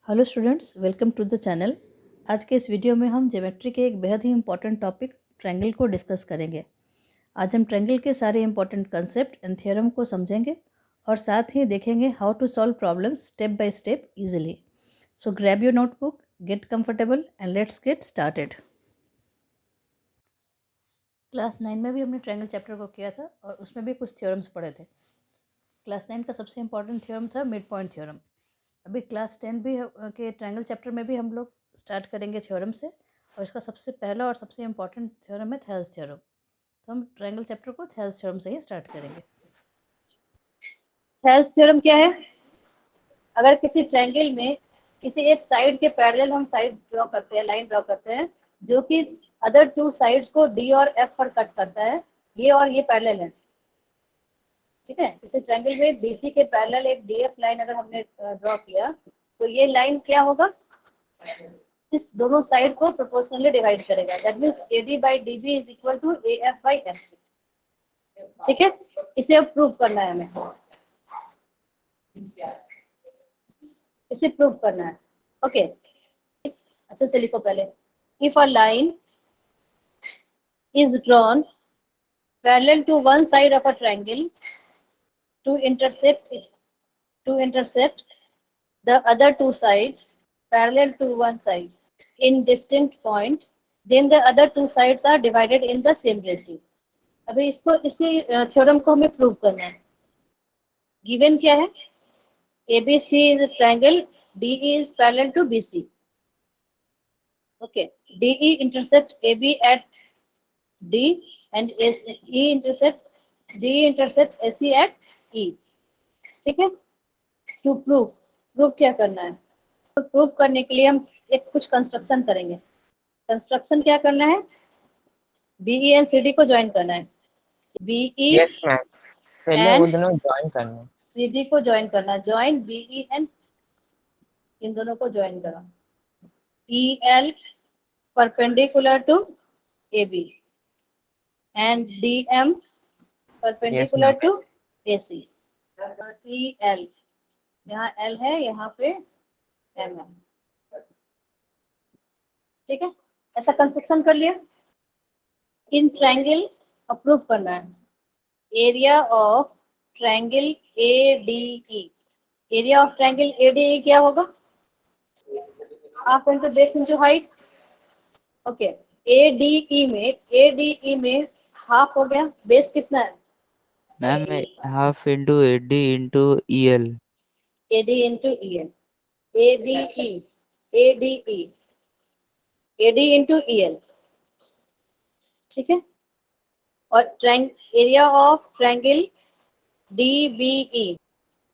Hello students, welcome to the channel. आज के इस वीडियो में हम ज्योमेट्री के एक बेहद ही इम्पॉर्टेंट टॉपिक ट्रायंगल को डिस्कस करेंगे। आज हम ट्रायंगल के सारे इम्पॉर्टेंट कंसेप्ट एंड थ्योरम को समझेंगे और साथ ही देखेंगे how to solve problems step by step easily. So grab your notebook, get comfortable and let's get started. Class 9 में भी हमने ट्रायंगल चैप्टर को किया था और उसमें भी कुछ थ्योरम्स पढ़े थे। क्लास 9 का सबसे इम्पॉर्टेंट थ्योरम था मिड पॉइंट थ्योरम। अभी क्लास 10 भी के ट्रायंगल चैप्टर में भी हम लोग स्टार्ट करेंगे थ्योरम से, और इसका सबसे पहला और सबसे इम्पॉर्टेंट थ्योरम है थेल्स थ्योरम। तो हम ट्रायंगल चैप्टर को थेल्स थ्योरम से ही स्टार्ट करेंगे। थेल्स थ्योरम क्या है? अगर किसी ट्रायंगल में किसी एक साइड के पैरेलल हम साइड ड्रॉ करते हैं, लाइन ड्रॉ करते हैं जो कि अदर टू साइड्स को डी और एफ पर कट करता है, ये और ये पैरेलल है। ठीक है, किसी ट्रायंगल में बीसी के पैरेलल एक डीएफ लाइन अगर हमने ड्रॉ किया तो ये लाइन क्या होगा, इस दोनों साइड को प्रोपोर्शनली डिवाइड करेगा। That means AD by DB is equal to AF by FC. ठीक है, इसे अब प्रूव करना है हमें, इसे प्रूव करना है। ओके, अच्छा से लिखो पहले। If a line is drawn parallel to one side of a triangle to intercept the other two sides parallel to one side in distinct point, then the other two sides are divided in the same ratio. अभी इसको इसी theorem को हमें prove करना है। Given क्या है? ABC is a triangle, DE is parallel to BC. Okay, DE intercept AB at D and E intercept AC at E. ठीक है, टू प्रूफ क्या करना है? तो प्रूफ करने के लिए हम एक कुछ कंस्ट्रक्शन करेंगे। कंस्ट्रक्शन क्या करना है? बीई एंड सीडी को ज्वाइन करना है। बीई यस मैम, पहले वो एंड दोनों ज्वाइन करना है। सीडी को ज्वाइन करना, ज्वाइन बीई एंड, इन दोनों को ज्वाइन करा। EL perpendicular to AB and DM yes perpendicular ma'am. To AC। EL, यहाँ L है, यहाँ पे M है। ठीक है, ऐसा कंस्ट्रक्शन कर लिया। इन ट्रायंगल अप्रूव करना है। Area of triangle ADE, area of triangle ADE क्या होगा? Half into base into height. Okay, ADE में हाफ हो गया, बेस कितना है? Ma'am half into AD into EL। AD into EL, ADE, ADE, AD into EL। ठीक है, और area of triangle DBE,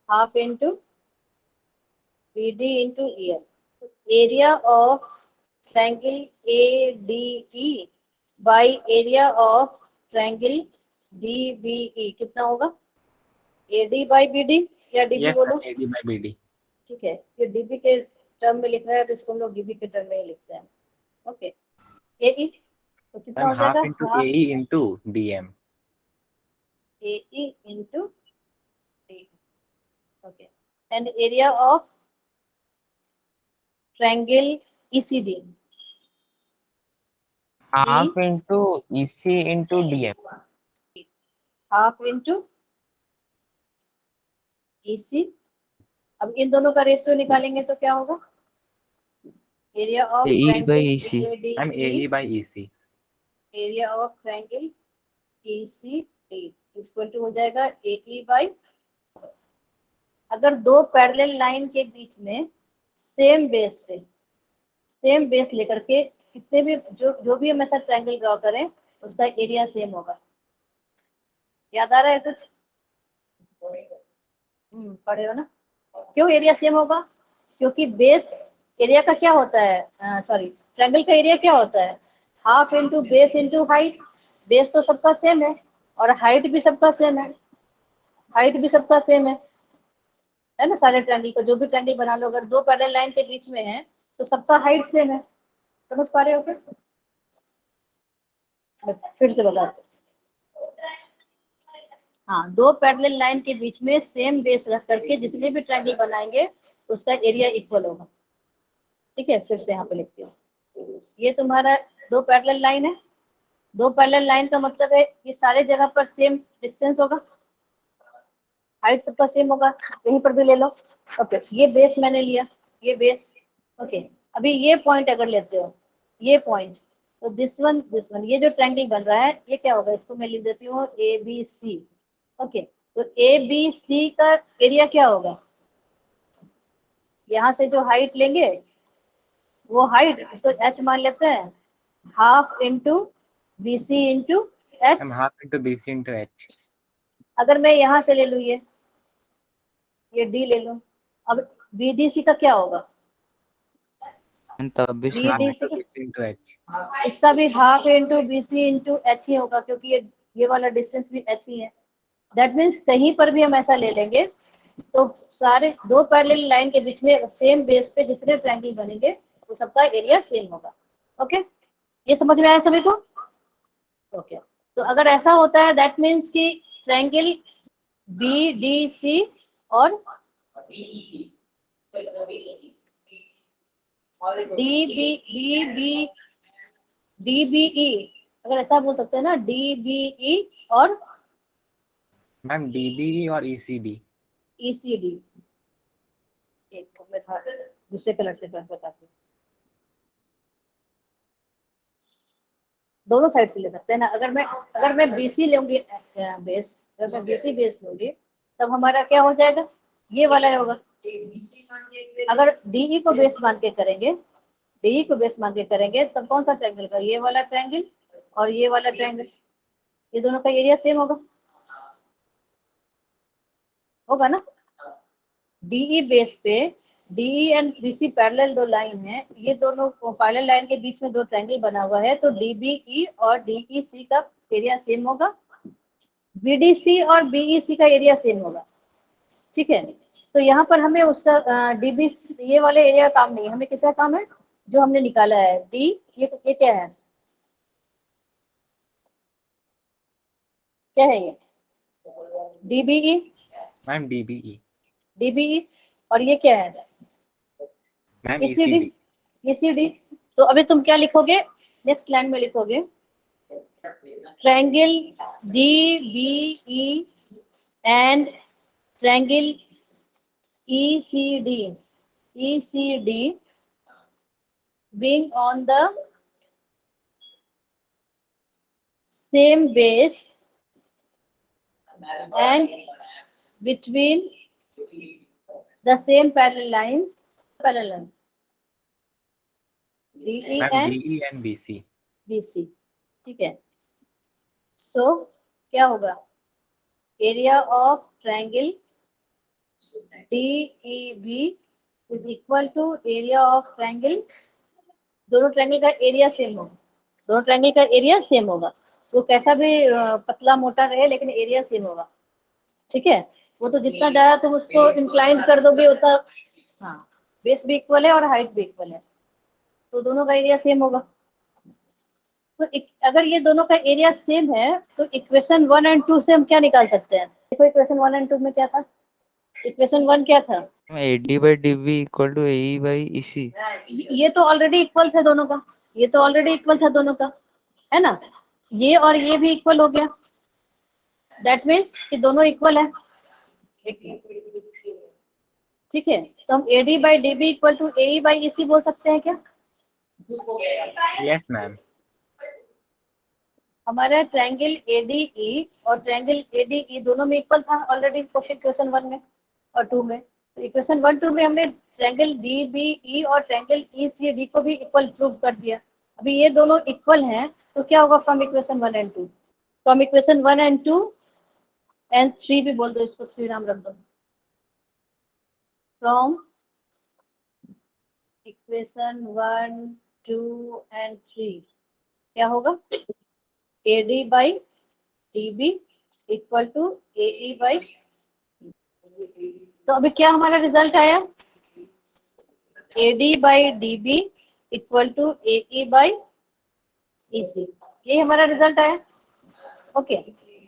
half into BD into EL। Area of triangle ADE by area of triangle DBE कितना होगा? AD by BD या DB yes बोलो? Ma'am, AD by BD. ठीक है, ये DB के टर्म में लिख रहा है तो इसको हम लोग DB के टर्म में ही लिखते हैं। ओके, AE तो कितना मैम हो जाएगा? Half into half AE into DM. AE into D। Okay, and area of triangle ECD, half into EC into DM. Half into EC। अब इन दोनों का रेशियो निकालेंगे तो क्या होगा? Area of AE triangle by EC। Ma'am ADE, AE by EC. Area of triangle ECD equal to हो जाएगा AE by. अगर दो पैरेलल लाइन के बीच में सेम बेस लेकर के कितने भी जो भी हम ऐसा ट्रायंगल ड्रॉ करें उसका एरिया सेम होगा। याद आ रहा है कुछ? पढ़े हो ना? क्यों एरिया सेम होगा? क्योंकि बेस एरिया का क्या होता है, सॉरी, ट्रायंगल का एरिया क्या होता है? Half into base into height. Base तो सबका सेम है और हाइट भी सबका सेम है, हाइट भी सबका सेम है ना? सारे ट्रायंगल को, जो भी ट्रायंगल बना लो, अगर दो पैरेलल लाइन के बीच में है तो सबका हाइट सेम है। समझ पा रहे हो? फिर से बताते। हाँ, दो पैरेलल लाइन के बीच में सेम बेस रख करके जितने भी ट्रायंगल बनाएंगे उसका एरिया इक्वल होगा। ठीक है, फिर से यहाँ पे लिखती हूँ, ये तुम्हारा दो पैरेलल लाइन है, दो पैरेलल लाइन का मतलब है ये सारे जगह पर सेम डिस्टेंस होगा, हाइट सबका सेम होगा, कहीं पर भी ले लो। ओके, ये बेस मैंने लिया, ये बेस। ओके, अभी ये पॉइंट अगर लेते हो, ये पॉइंट, तो दिस वन, ये जो ट्रायंगल बन रहा है ये क्या होगा, इसको मैं लिख देती हूँ ए बी सी। ओके, तो ए बी सी का एरिया क्या होगा, यहाँ से जो हाइट लेंगे वो हाइट इसको एच मान लेते हैं, half into B C into H. Ma'am half into B C into H. अगर मैं यहाँ से ले लूँ ये डी ले लूँ, अब बी डी सी का क्या होगा, तब भी B half D into C B C into H. इसका भी half into B C into H ही होगा, क्योंकि ये वाला डिस्टेंस भी एच ही है। दैट मीन्स कहीं पर भी हम ऐसा ले लेंगे तो सारे दो पैरेलल लाइन के बीच में सेम बेस पे जितने ट्रायंगल बनेंगे वो सबका एरिया सेम होगा। ओके, ये समझ में आया सभी को? ओके, तो अगर ऐसा होता है दैट मीन्स कि ट्रायंगल बी डी सी और डी बी ई, अगर ऐसा बोल सकते हैं ना, डी बी ई और मैम डी बी और ई सी डी। ई सी डी। एक मैं था दूसरे कलर से बताती हूँ, दोनों साइड से ले सकते हैं ना। अगर मैं बीसी लूंगी बेस, अगर मैं बीसी बेस लूंगी तब हमारा क्या हो जाएगा, ये वाला होगा। अगर डीई को बेस मान के करेंगे, डीई को बेस मान के करेंगे तब कौन सा ट्रायंगल का, ये वाला ट्रायंगल और ये वाला ट्रायंगल, ये दोनों का एरिया सेम होगा, होगा ना। डीई बेस पे डीई एंड बीसी पैरेलल दो लाइन है, ये दोनों पैरेलल लाइन के बीच में दो ट्रायंगल बना हुआ है, तो डीबीई और डीईसी का एरिया सेम होगा, बीडीसी और बीईसी का एरिया सेम होगा। ठीक है, तो यहाँ पर हमें उसका डीबी ये वाले एरिया का काम नहीं है, हमें किसका काम है, जो हमने निकाला है डी, ये क्या है, क्या है ये, DBE, ma'am D B E. DBE, और ये क्या है, ma'am E C ECD, D. ECD. तो अभी तुम क्या लिखोगे, नेक्स्ट लाइन में लिखोगे triangle DBE and triangle ECD being on the same base and between the same parallel lines, parallel DE ma'am and D E and B C. BC। ठीक है, so क्या होगा, area of triangle DEB is equal to area of triangle, दोनों triangle का एरिया same होगा, दोनों triangle का एरिया सेम होगा, वो कैसा भी पतला मोटा रहे लेकिन एरिया सेम होगा। ठीक है, वो तो जितना ज्यादा तुम उसको इंक्लाइन कर दोगे उतना, हाँ, बेस भी इक्वल है और हाइट भी इक्वल है, तो दोनों का एरिया सेम होगा। तो अगर ये दोनों का एरिया सेम है तो इक्वेशन 1 और 2 से हम क्या निकाल सकते हैं, देखो इक्वेशन 1 और 2 में क्या था, इक्वेशन 1 क्या था, AD by DB equal to AE by EC। ये तो ऑलरेडी इक्वल था दोनों का, ये तो ऑलरेडी इक्वल था दोनों का, है ना, ये और ये भी इक्वल हो गया, दैट मीन्स कि दोनों इक्वल है। ठीक है, तो हम AD by DB equal to AE by EC बोल सकते हैं क्या, यस मैम। हमारा ट्रायंगल ADE और ट्रायंगल ADE दोनों में इक्वल था ऑलरेडी क्वेश्चन 1 में और 2 में, तो इक्वेशन 1 2 में हमने ट्रायंगल DBE और ट्रायंगल ECD को भी इक्वल प्रूव कर दिया। अभी ये दोनों इक्वल हैं तो क्या होगा, from equation 1 and 2, from equation 1 and 2 and 3 भी बोल दो, इसको 3 नाम रख दो, फ्रॉम इक्वेशन 1 2 एंड 3 क्या होगा, AD by DB equal to AE by, तो अभी क्या हमारा रिजल्ट आया, AD by DB equal to AE by EC, ये हमारा रिजल्ट आया। ओके,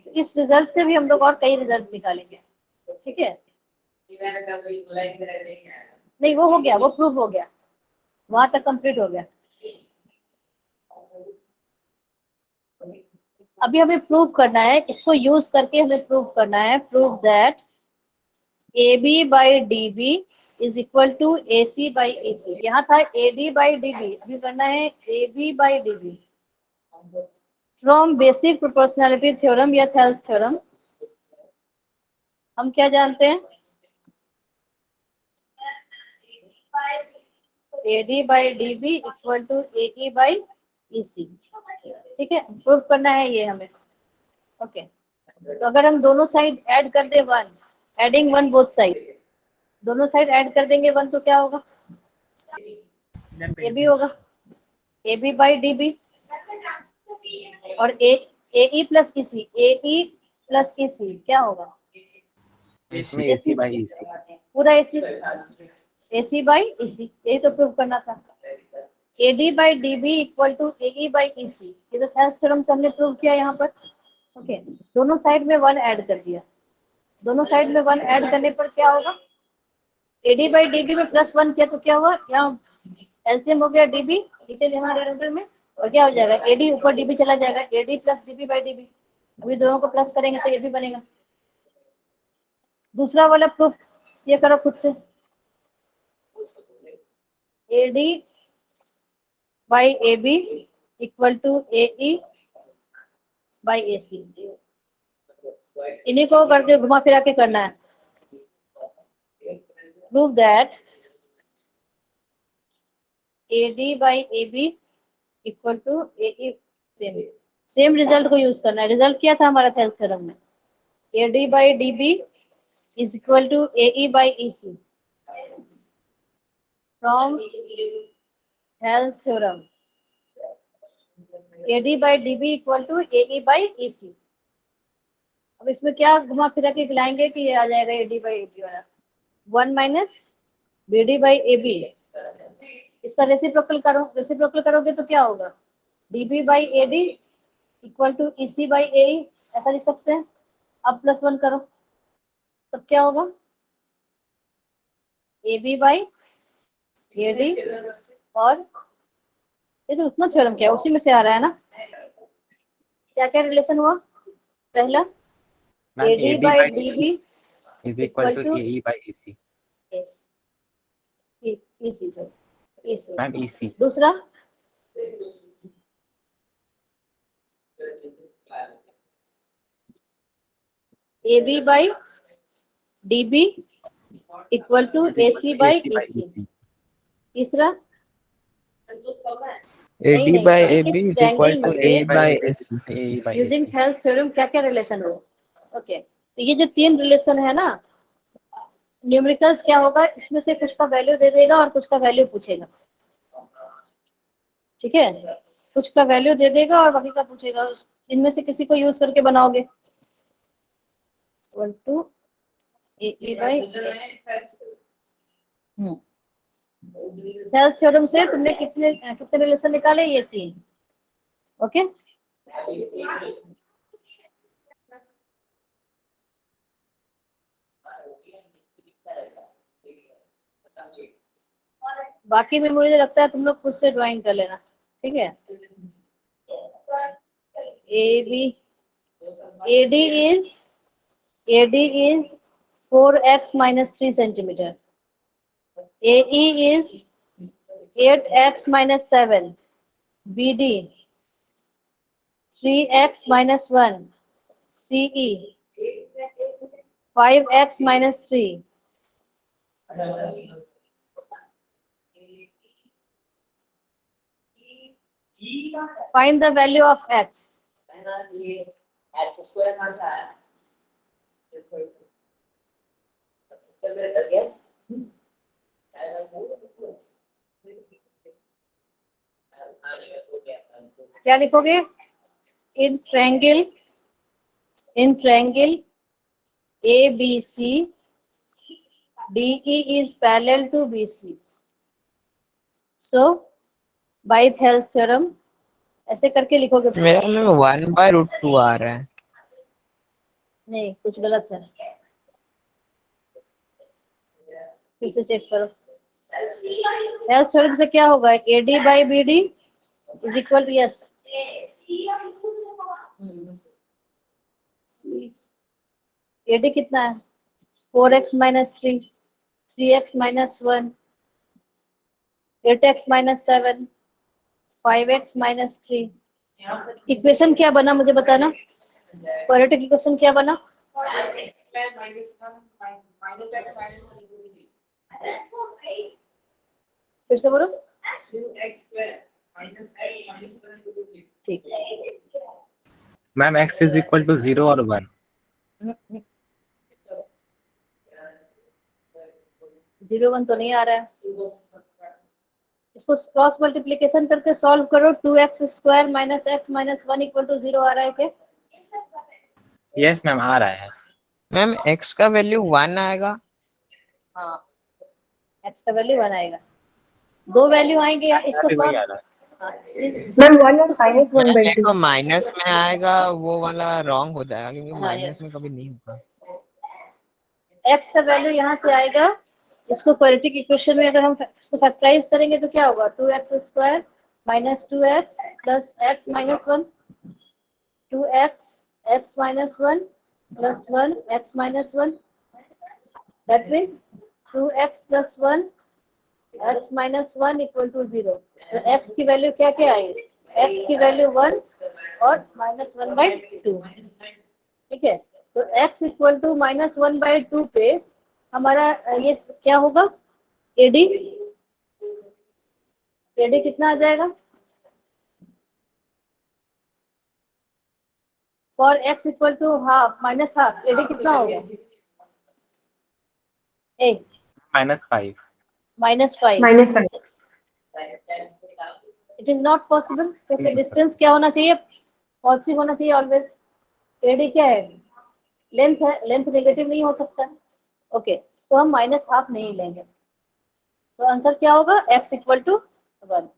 इस रिजल्ट से भी हम लोग और कई रिजल्ट निकालेंगे। ठीक है, नहीं वो हो गया, वो प्रूव हो गया, वहां तक कंप्लीट हो गया। अभी हमें प्रूव करना है, इसको यूज करके हमें प्रूव करना है, prove that AB by DB is equal to AC by AC। यहाँ था AD बाई DB, अभी करना है AB by DB from basic proportionality theorem या थेल्स थ्योरम। हम क्या जानते हैं, AD by DB equal to AE by EC। ठीक है, प्रूव करना है ये हमें। ओके, तो अगर हम दोनों साइड ऐड कर दे 1, एडिंग 1 बोथ साइड, दोनों साइड ऐड कर देंगे 1 तो क्या होगा, AB होगा, AB बाई DB और AE plus EC, AE plus EC क्या होगा, इसमें AC बाई EC। पूरा AC बाई EC, यही तो प्रूव करना था। AD by DB equal to AE by EC, ये तो थेल्स थ्योरम से हमने प्रूव किया यहाँ पर। ओके, दोनों साइड में 1 ऐड कर दिया, दोनों साइड में 1 ऐड करने पर क्या होगा, AD बाई DB में प्लस 1 किया तो क्या हुआ, यहाँ एलसीएम हो गया DB नीचे यहाँ डिनोमिनेटर में, और क्या हो जाएगा AD ऊपर DB चला जाएगा, AD plus DB by DB। अभी दोनों को प्लस करेंगे तो ये भी बनेगा। दूसरा वाला प्रूफ ये करो खुद से, AD by AB equal to AE by AC। इन्हीं को करके घुमा फिरा के करना है। Prove that AD by AB equal to AE, same result को यूज करना है। रिजल्ट क्या था हमारा थेल्स थ्योरम में, AD by DB is equal to AE by EC from Thales theorem। AD by DB equal to AE by EC। अब इसमें क्या घुमा फिरा के लाएंगे कि ये आ जाएगा AD by AB वाला, 1 माइनस BD by AB। इसका रेसिप्रोकल करो, रेसिप्रोकल करोगे तो क्या होगा, DB by AD equal to EC by AE, ऐसा लिख सकते हैं। अब प्लस 1 करो तब क्या होगा, AB by AD, और ये तो उतना थ्योरम क्या है उसी में से आ रहा है ना। क्या क्या रिलेशन हुआ, पहला ma'am AD AD by by DB is equal to AE by EC। yes EC sorry EC। Ma'am EC। दूसरा AB by DB equal to AC by EC। तीसरा AD नहीं by नहीं, AB इस is equal ट्रायंगल to में AE by AC. AE by using AC। Thales theorem क्या क्या relation हो। Okay, तो ये जो 3 रिलेशन है ना, न्यूमेरिकल्स क्या होगा, इसमें से कुछ का वैल्यू दे देगा और कुछ का वैल्यू पूछेगा। ठीक है, कुछ का वैल्यू दे देगा और बाकी का पूछेगा, इनमें से किसी को यूज करके बनाओगे। 1 2 AE बाई थेल्स थ्योरम से तुमने कितने कितने रिलेशन निकाले, ये 3। ओके, बाकी में मुझे लगता है तुम लोग खुद से ड्राइंग कर लेना। ठीक है, AB AD is 4x minus 3 centimeter, AE is 8x minus 7, BD 3x minus 1, CE 5x minus 3। Find the value of x। क्या लिखोगे, इन triangle ABC DE is parallel to BC, so by Thales theorem ऐसे करके लिखोगे। मेरा में 1/√2 आ रहा है। नहीं, कुछ गलत है, फिर से चेक करो। हेल्स थ्योरम से क्या होगा, AD by BD is equal to, yes, AD कितना है, 4x minus 3, 3x minus 1, 8x minus 7, 5x minus 3। Equation क्या बना मुझे बताना, क्वाड्रेटिक इक्वेशन क्या बना, फिर से बोलो, ठीक है। Ma'am x is equal to 0 और 1। 0 1 तो नहीं आ रहा है, इसको क्रॉस मल्टीप्लीकेशन करके सॉल्व करो, 2x square minus x minus 1 equal to 0 आ रहा है क्या? यस मैम आ रहा है। मैम x का वैल्यू 1 आएगा। हाँ, x का वैल्यू 1 आएगा, दो वैल्यू आएंगे इसको अभी वही सॉल्व। आ रहा है। मैम 1 और माइनस 1 मैम बाई एक 2। तो माइनस में आएगा, वो वाला रॉन्ग हो जाएगा क्योंकि हाँ, माइनस yes। में कभी नहीं होगा। x का वैल्यू यहाँ से आएगा, इसको क्वाड्रेटिक इक्वेशन में अगर हम इसको फैक्टराइज करेंगे तो क्या होगा, 2x square minus 2x plus x minus 1, 2x x minus 1 plus 1 x minus 1, that means 2x plus 1 x minus 1 equal to 0। तो x की वैल्यू क्या क्या आएगी, x की वैल्यू 1 और माइनस 1 बाई 2, ठीक है। तो x equal to minus 1 by 2 पे हमारा ये क्या होगा, AD, AD कितना आ जाएगा, for x equal to half minus half, AD कितना होगा, a -5। Minus 5। Minus 5। It is not possible, क्योंकि डिस्टेंस क्या होना चाहिए, पॉजिटिव होना चाहिए ऑलवेज। AD क्या है, लेंथ है, लेंथ नेगेटिव नहीं हो सकता। ओके, तो हम माइनस हाफ नहीं लेंगे, तो आंसर क्या होगा, x equal to 1।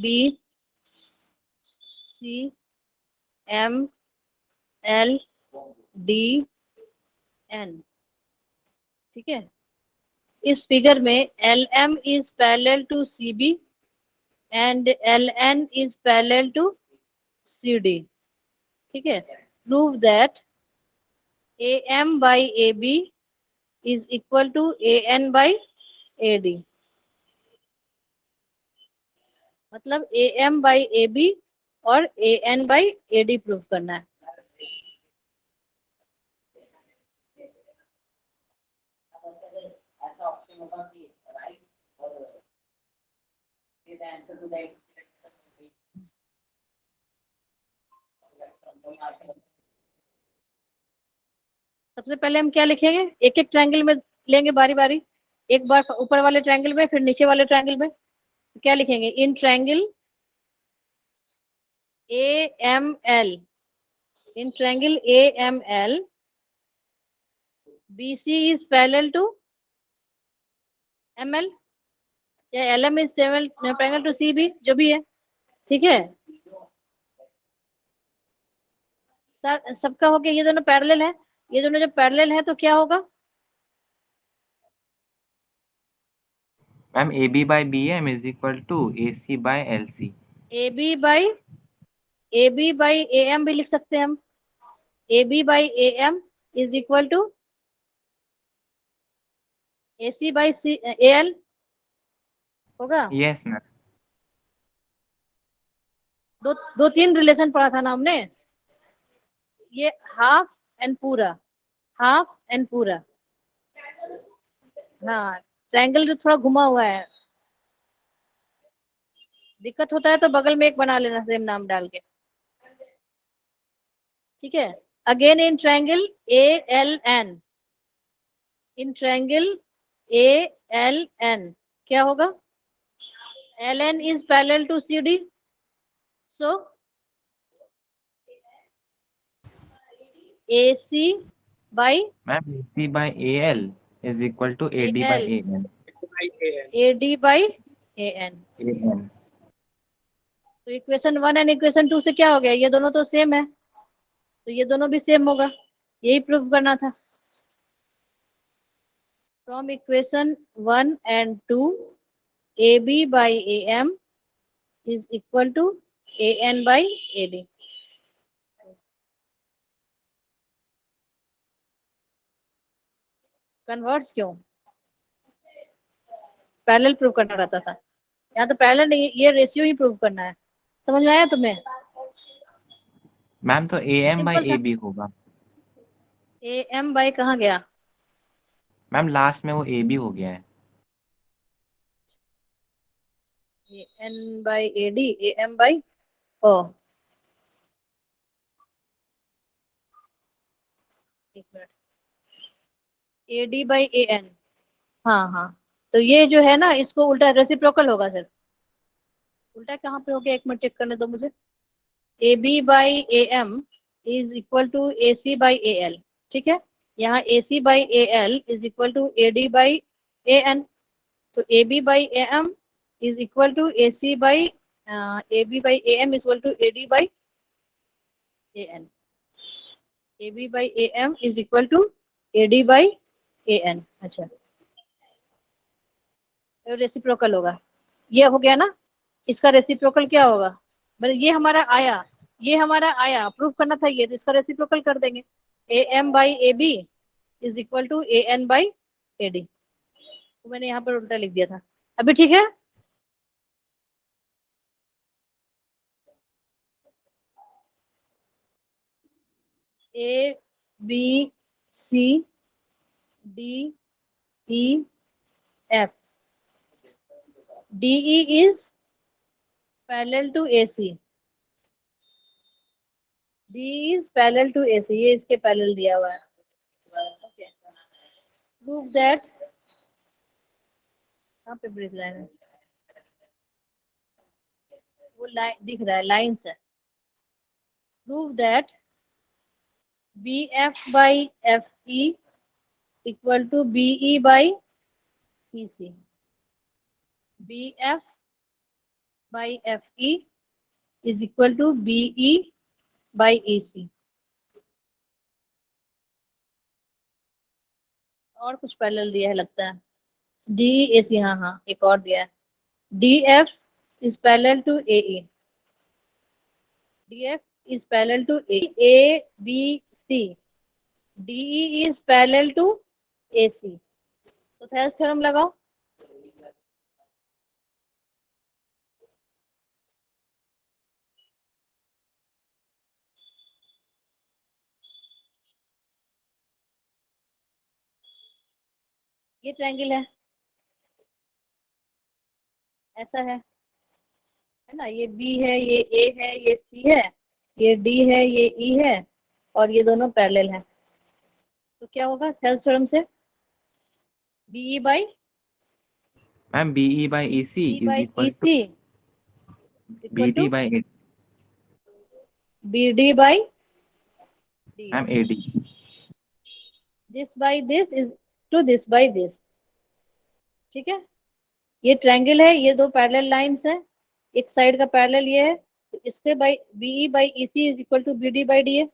B C M L D N, ठीक है। इस फिगर में LM is parallel to CB and LN is parallel to CD, ठीक है। Prove that AM by AB is equal to AN by AD, मतलब AM by AB और AN by AD prove करना है। सबसे पहले हम क्या लिखेंगे, एक एक ट्रायंगल में लेंगे बारी बारी, एक बार ऊपर वाले ट्रायंगल में फिर नीचे वाले ट्रायंगल में। तो क्या लिखेंगे, in triangle AML, in triangle AML BC is parallel to ML या LM is parallel to CB, जो भी है, ठीक है। सबका हो गया, ये दोनों पैरेलल है, ये दोनों जब पैरेलल है तो क्या होगा, ma'am AB by BM is equal to AC by LC। AB by AM भी लिख सकते हैं हम, AB by AM is equal to AC by AL होगा। Yes ma'am. दो तीन रिलेशन पढ़ा था ना हमने, ये हाफ एंड पूरा, हाफ एंड पूरा। हाँ, ट्रायंगल जो थोड़ा घुमा हुआ है, दिक्कत होता है तो बगल में एक बना लेना सेम नाम डाल के, ठीक है। Again in triangle ALN, in triangle ALN क्या होगा, LN is parallel to CD, so AC by ma'am AC by AL is equal to AD by AL, AN. AD by AN। AN. तो equation 1 and equation 2 से क्या हो गया, ये दोनों तो सेम है, तो ये दोनों भी सेम होगा, यही प्रूव करना था। From equation 1 and 2 AB by AM is equal to AN by AD। Converts क्यों, पैरेलल प्रूव करना रहता था, यहाँ तो पैरेलल नहीं, ये रेशियो ही प्रूव करना है। समझ में आया तुम्हें? मैम तो AM by सिंपल था। AB होगा। AM बाय कहाँ गया? मैम लास्ट में वो AB हो गया है। AN by AD, AM by ओ, एक मिनट, AD by AN, हाँ हाँ, तो ये जो है ना, इसको उल्टा रेसिप्रोकल होगा सर। उल्टा कहाँ पे हो गया, एक मिनट चेक करने दो मुझे। AB by AM is equal to AC by AL, ठीक है। यहाँ AC by AL is equal to AD by AN, तो AB by AM is equal to AC by AB by AM is equal to AD by AN। AB by AM is equal to AD by AN। अच्छा, reciprocal होगा, ये हो गया ना। इसका reciprocal क्या होगा, मतलब ये हमारा आया प्रूफ करना था ये, तो इसका रेसिप्रोकल कर देंगे। AM by AB is equal to AN by AD, तो मैंने यहाँ पर उल्टा लिख दिया था। अभी ठीक है? A B C D E F, DE is parallel to AC, D is parallel to AC, ये इसके पैरेलल दिया हुआ है। प्रूव दैट, कहाँ पे ब्रिज लाइन है, वो लाइन दिख रहा है, लाइन्स है। Prove that BF by FE equal to BE by EC, BF by FE is equal to BE by EC। और कुछ पैरेलल दिया है लगता है, DEAC, हाँ हाँ एक और दिया है, DF is parallel to AE, DF is parallel to ABC, DE is parallel to AC। तो थेल्स थ्योरम लगाओ। ये ट्रायंगल ऐसा है ना, ये B है, ये A है, ये C है, ये D है, ये E है, और ये दोनों पैरेलल हैं, तो क्या होगा थेल्स थ्योरम से? BE by ma'am BE by EC is equal to equal BD to by AD. BD by DE, ma'am AD. This by this is to this by this, ठीक है। ये ट्रायंगल है, ये दो पैरेलल लाइंस है, एक side का parallel ये है, तो इसके by BE by EC is equal to BD by DA,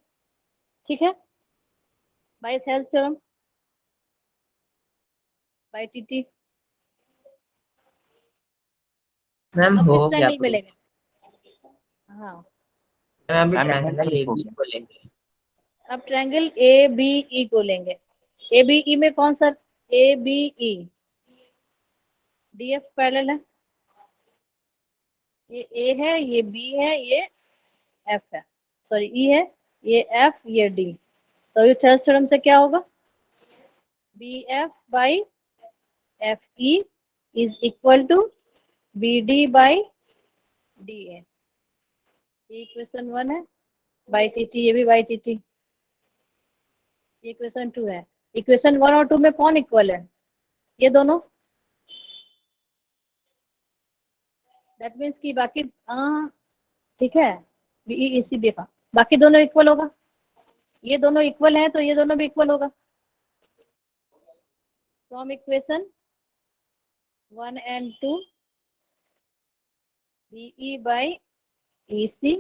ठीक है, by Thales theorem, by TT। Ma'am अब हो किस गया ट्रायंगल में प्रूफ। लेंगे? हाँ, मैम अभी मैम ट्रायंगल proof हो AB गया। को लेंगे। अब ट्रायंगल ABE को लेंगे। ABE में कौन सा? ABE DF पैरेलल है, ये A है, ये B है, ये F है, सॉरी E है, ये F, ये D, तो ये थेल्स थ्योरम से क्या होगा? BF by FE is equal to BD by DA, ये इक्वेशन 1 है, बाई TT, ये भी बाई TT, ये इक्वेशन 2 है। इक्वेशन 1 और 2 में कौन इक्वल है? ये दोनों, दैट मीन्स कि बाकी, हाँ ठीक है, BE EC BF, बाकी दोनों इक्वल होगा, ये दोनों इक्वल हैं तो ये दोनों भी इक्वल होगा। From equation 1 and 2 BE by EC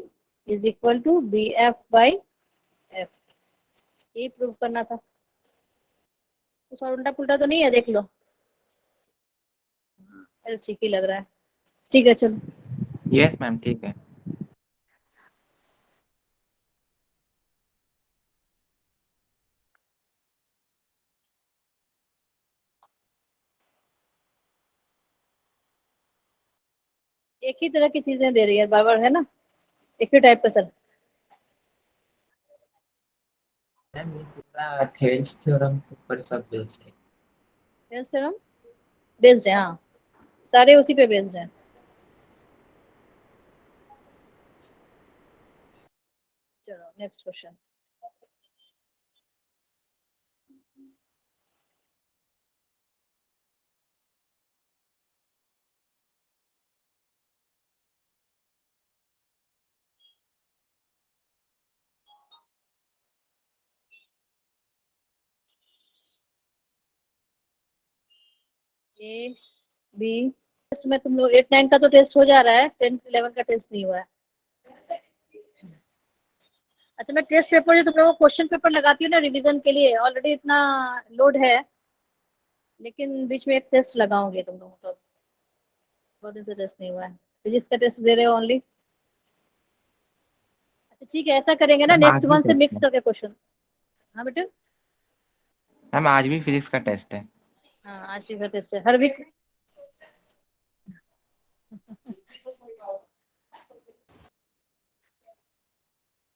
is equal to BF by F। ये प्रूव करना था। कुछ और उल्टा पुल्टा तो नहीं है, देख लो। ठीक ही लग रहा है। ठीक है चलो। यस मैम ठीक है। एक ही तरह की चीजें दे रही है बार बार, है ना, एक ही टाइप का सर। मैम ये पूरा थेल्स थ्योरम के ऊपर सब बेस्ड है। थेल्स थ्योरम बेस्ड है, हाँ सारे उसी पे बेस्ड हैं। चलो next question. A B test में तुम लोग 8 9 का तो टेस्ट हो जा रहा है, 10 11 का टेस्ट नहीं हुआ है। अच्छा मैं टेस्ट पेपर जो तुम लोगों को क्वेश्चन पेपर लगाती हूँ ना रिवीजन के लिए, ऑलरेडी इतना लोड है, लेकिन बीच में एक टेस्ट लगाओगे तुम लोगों को। बहुत दिन से टेस्ट नहीं हुआ है। फिजिक्स का टेस्ट दे रहे हो ओनली। अच्छा ठीक है, ऐसा करेंगे ना, मैम नेक्स्ट आज भी मंथ से टेस्ट मिक्स है। करके क्वेश्चन। हाँ बेटा। मैम आज भी फिजिक्स का टेस्ट है। हाँ आज की टेस्ट है हर वीक।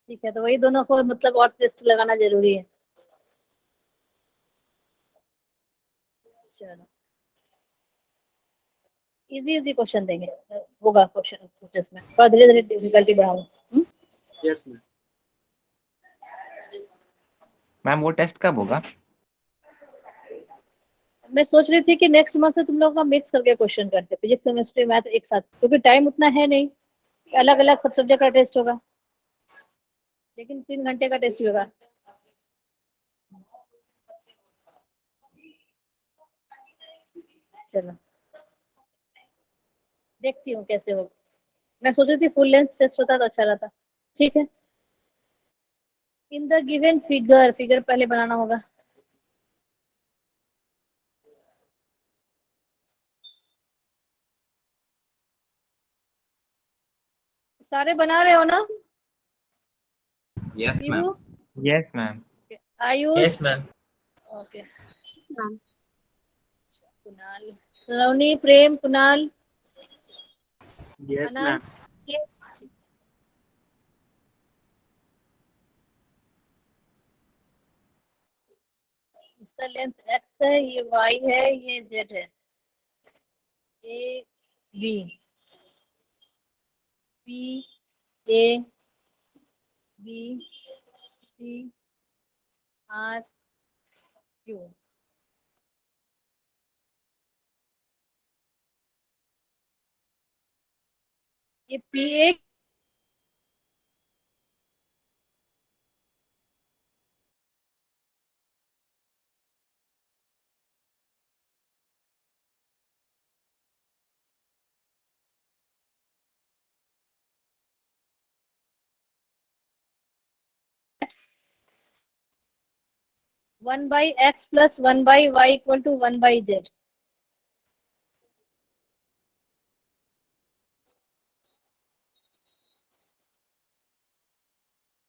ठीक है, तो वही दोनों को मतलब और टेस्ट लगाना जरूरी है। चलो इजी इजी क्वेश्चन देंगे, होगा क्वेश्चन टेस्ट में, थोड़ा धीरे धीरे डिफिकल्टी बढ़ाऊंगा। Yes ma'am. मैम वो टेस्ट कब होगा? मैं सोच रही थी कि नेक्स्ट मंथ से तुम लोगों का मिक्स करके क्वेश्चन करते, फिजिक्स केमिस्ट्री मैथ एक साथ, क्योंकि टाइम उतना है नहीं, अलग अलग सब सब्जेक्ट का टेस्ट होगा, लेकिन 3 घंटे का टेस्ट होगा। चलो देखती हूँ कैसे होगा। मैं सोच रही थी फुल लेंथ टेस्ट होता तो अच्छा रहता। ठीक है, in the given figure, figure पहले बनाना होगा। सारे बना रहे हो ना? Yes Shivu, ma'am. Yes ma'am. Ayush, yes ma'am. Okay, Kunal, Saloni, Prem, Kunal, yes Anant, ma'am. इसका लेंथ x है, ये y है, ये z है। A B, B A B C R Q. ये P A 1/x + 1/y = 1/z।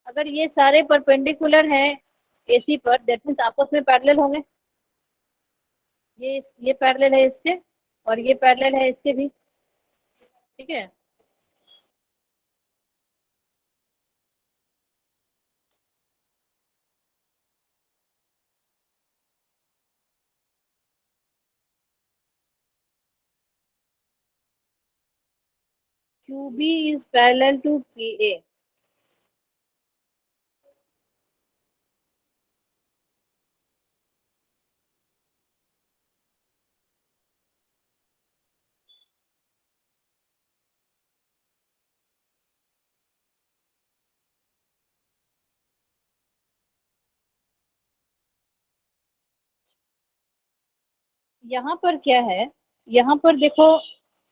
अगर ये सारे परपेंडिकुलर हैं एसी पर, दैट मीन्स आपस में पैरेलल होंगे। ये पैरेलल है इसके, और ये पैरेलल है इसके भी। ठीक है, QB is parallel to PA। यहाँ पर क्या है, यहाँ पर देखो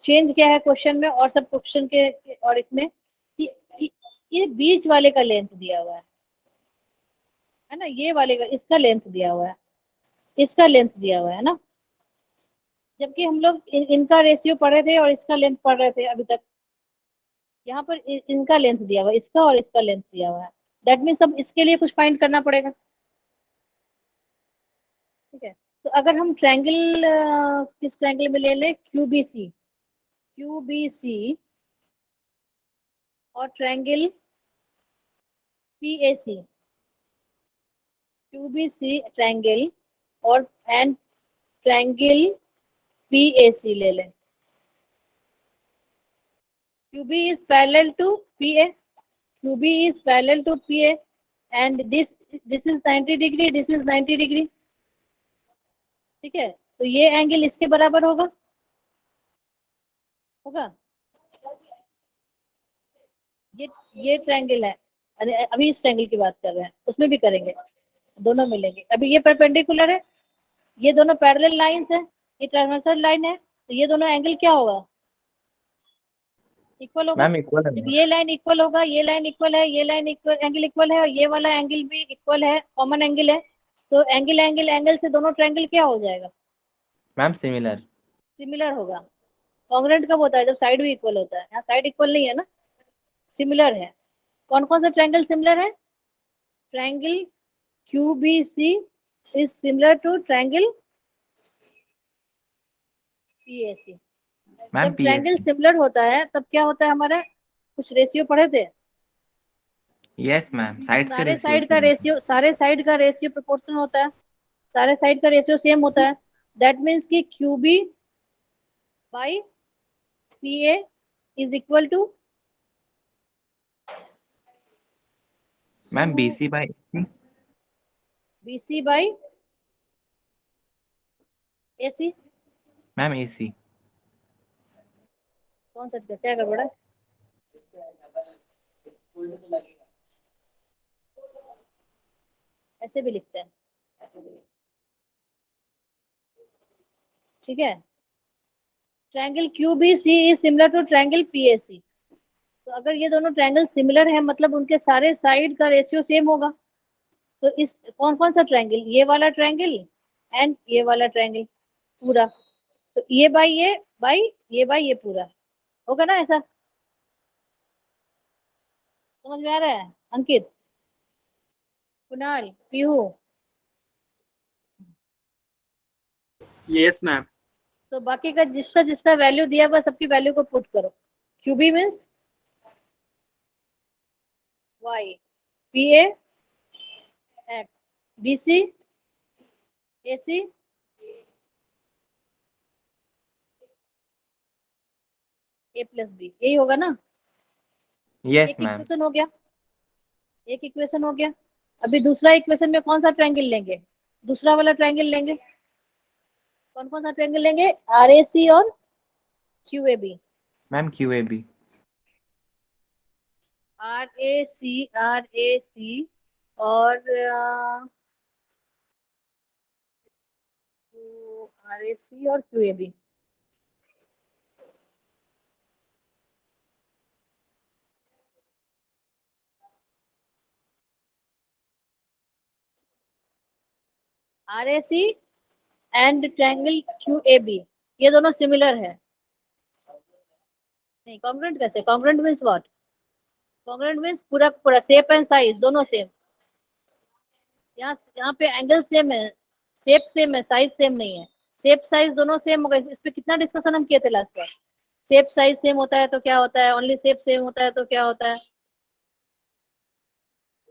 चेंज क्या है क्वेश्चन में और सब क्वेश्चन के और इसमें कि ये बीच वाले का लेंथ दिया हुआ है ना, ये वाले का इसका लेंथ दिया हुआ है, इसका लेंथ दिया हुआ है ना, जबकि हम लोग इनका रेशियो पढ़े थे और इसका लेंथ पढ़ रहे थे अभी तक। यहाँ पर इनका लेंथ दिया हुआ है, इसका और इसका लेंथ दिया हुआ है। दैट मीन्स अब इसके लिए कुछ फाइंड करना पड़ेगा। ठीक है, तो अगर हम ट्रायंगल किस ट्रायंगल में ले लें, क्यूबीसी, क्यूबीसी और ट्रायंगल पीएसी, क्यूबीसी ट्रायंगल और एंड ट्रायंगल पीएसी ले लें। QB is parallel to PA, QB is parallel to PA and this is 90 degree, this is 90 degree। ठीक है, तो ये एंगल इसके बराबर होगा, होगा। ये ट्रायंगल है, अरे अभी इस ट्रायंगल की बात कर रहे हैं, उसमें भी करेंगे, दोनों मिलेंगे। अभी ये परपेंडिकुलर है, ये दोनों पैरेलल लाइंस है, ये ट्रांसवर्सल लाइन है, तो ये दोनों एंगल क्या होगा, इक्वल होगा। मैम इक्वल है जब मैम। ये लाइन इक्वल होगा, ये लाइन इक्वल है, ये लाइन इक्वल एंगल इक्वल है और ये वाला एंगल भी इक्वल है, कॉमन एंगल है, तो एंगल एंगल एंगल से दोनों ट्रायंगल क्या हो जाएगा, मैम सिमिलर। सिमिलर होगा। कॉन्ग्रुएंट कब होता है, जब साइड भी इक्वल होता है, यहाँ साइड इक्वल नहीं है ना, सिमिलर है। कौन कौन सा ट्रायंगल सिमिलर है, triangle QBC is similar to triangle PAC। Ma'am जब ट्रायंगल पीएससी। सिमिलर होता है तब क्या होता है, हमारा कुछ रेशियो पढ़े थे, यस मैम, साइड्स के सारे रेशियो साइड का सेम होते हैं। रेशियो, सारे साइड का रेशियो प्रोपोर्शनल होता है, सारे साइड का रेशियो सेम होता है। दैट मीन्स कि QB by PA is equal to ma'am BC by BC by AC। Ma'am AC. कौन सा क्या गड़बड़ा है? ऐसे भी लिखते हैं, ठीक है। Triangle QBC is similar to triangle PAC। तो अगर ये दोनों ट्रायंगल सिमिलर है मतलब उनके सारे साइड का रेशियो सेम होगा। तो इस कौन कौन सा ट्रायंगल, ये वाला ट्रायंगल एंड ये वाला ट्रायंगल पूरा, तो ये बाई ये बाई ये बाई ये पूरा होगा ना, ऐसा समझ में आ रहा है अंकित, कुणाल, पीहू? Yes ma'am. तो बाकी का जिसका जिसका वैल्यू दिया हुआ सबकी वैल्यू को पुट करो। QB means Y, PA X, BC AC A plus B, यही होगा ना। यस एक मैम। इक्वेशन हो गया, एक इक्वेशन हो गया। अभी दूसरा इक्वेशन में कौन सा ट्रायंगल लेंगे, दूसरा वाला ट्रायंगल लेंगे। कौन कौन सा ट्रायंगल लेंगे, RAC और QAB। मैम क्यूएबी। RAC और RAC और QAB। RAC and triangle QAB ये दोनों सिमिलर है। नहीं, कॉन्ग्रुएंट कैसे, congruent means what, congruent means पूरा पूरा शेप एंड साइज दोनों सेम। यहाँ यहाँ पे एंगल सेम है, शेप सेम है, साइज सेम नहीं है। शेप साइज दोनों सेम होगा, इस पे कितना डिस्कशन हम किए थे लास्ट बार। शेप साइज सेम होता है तो क्या होता है, ओनली शेप सेम होता है तो क्या होता है।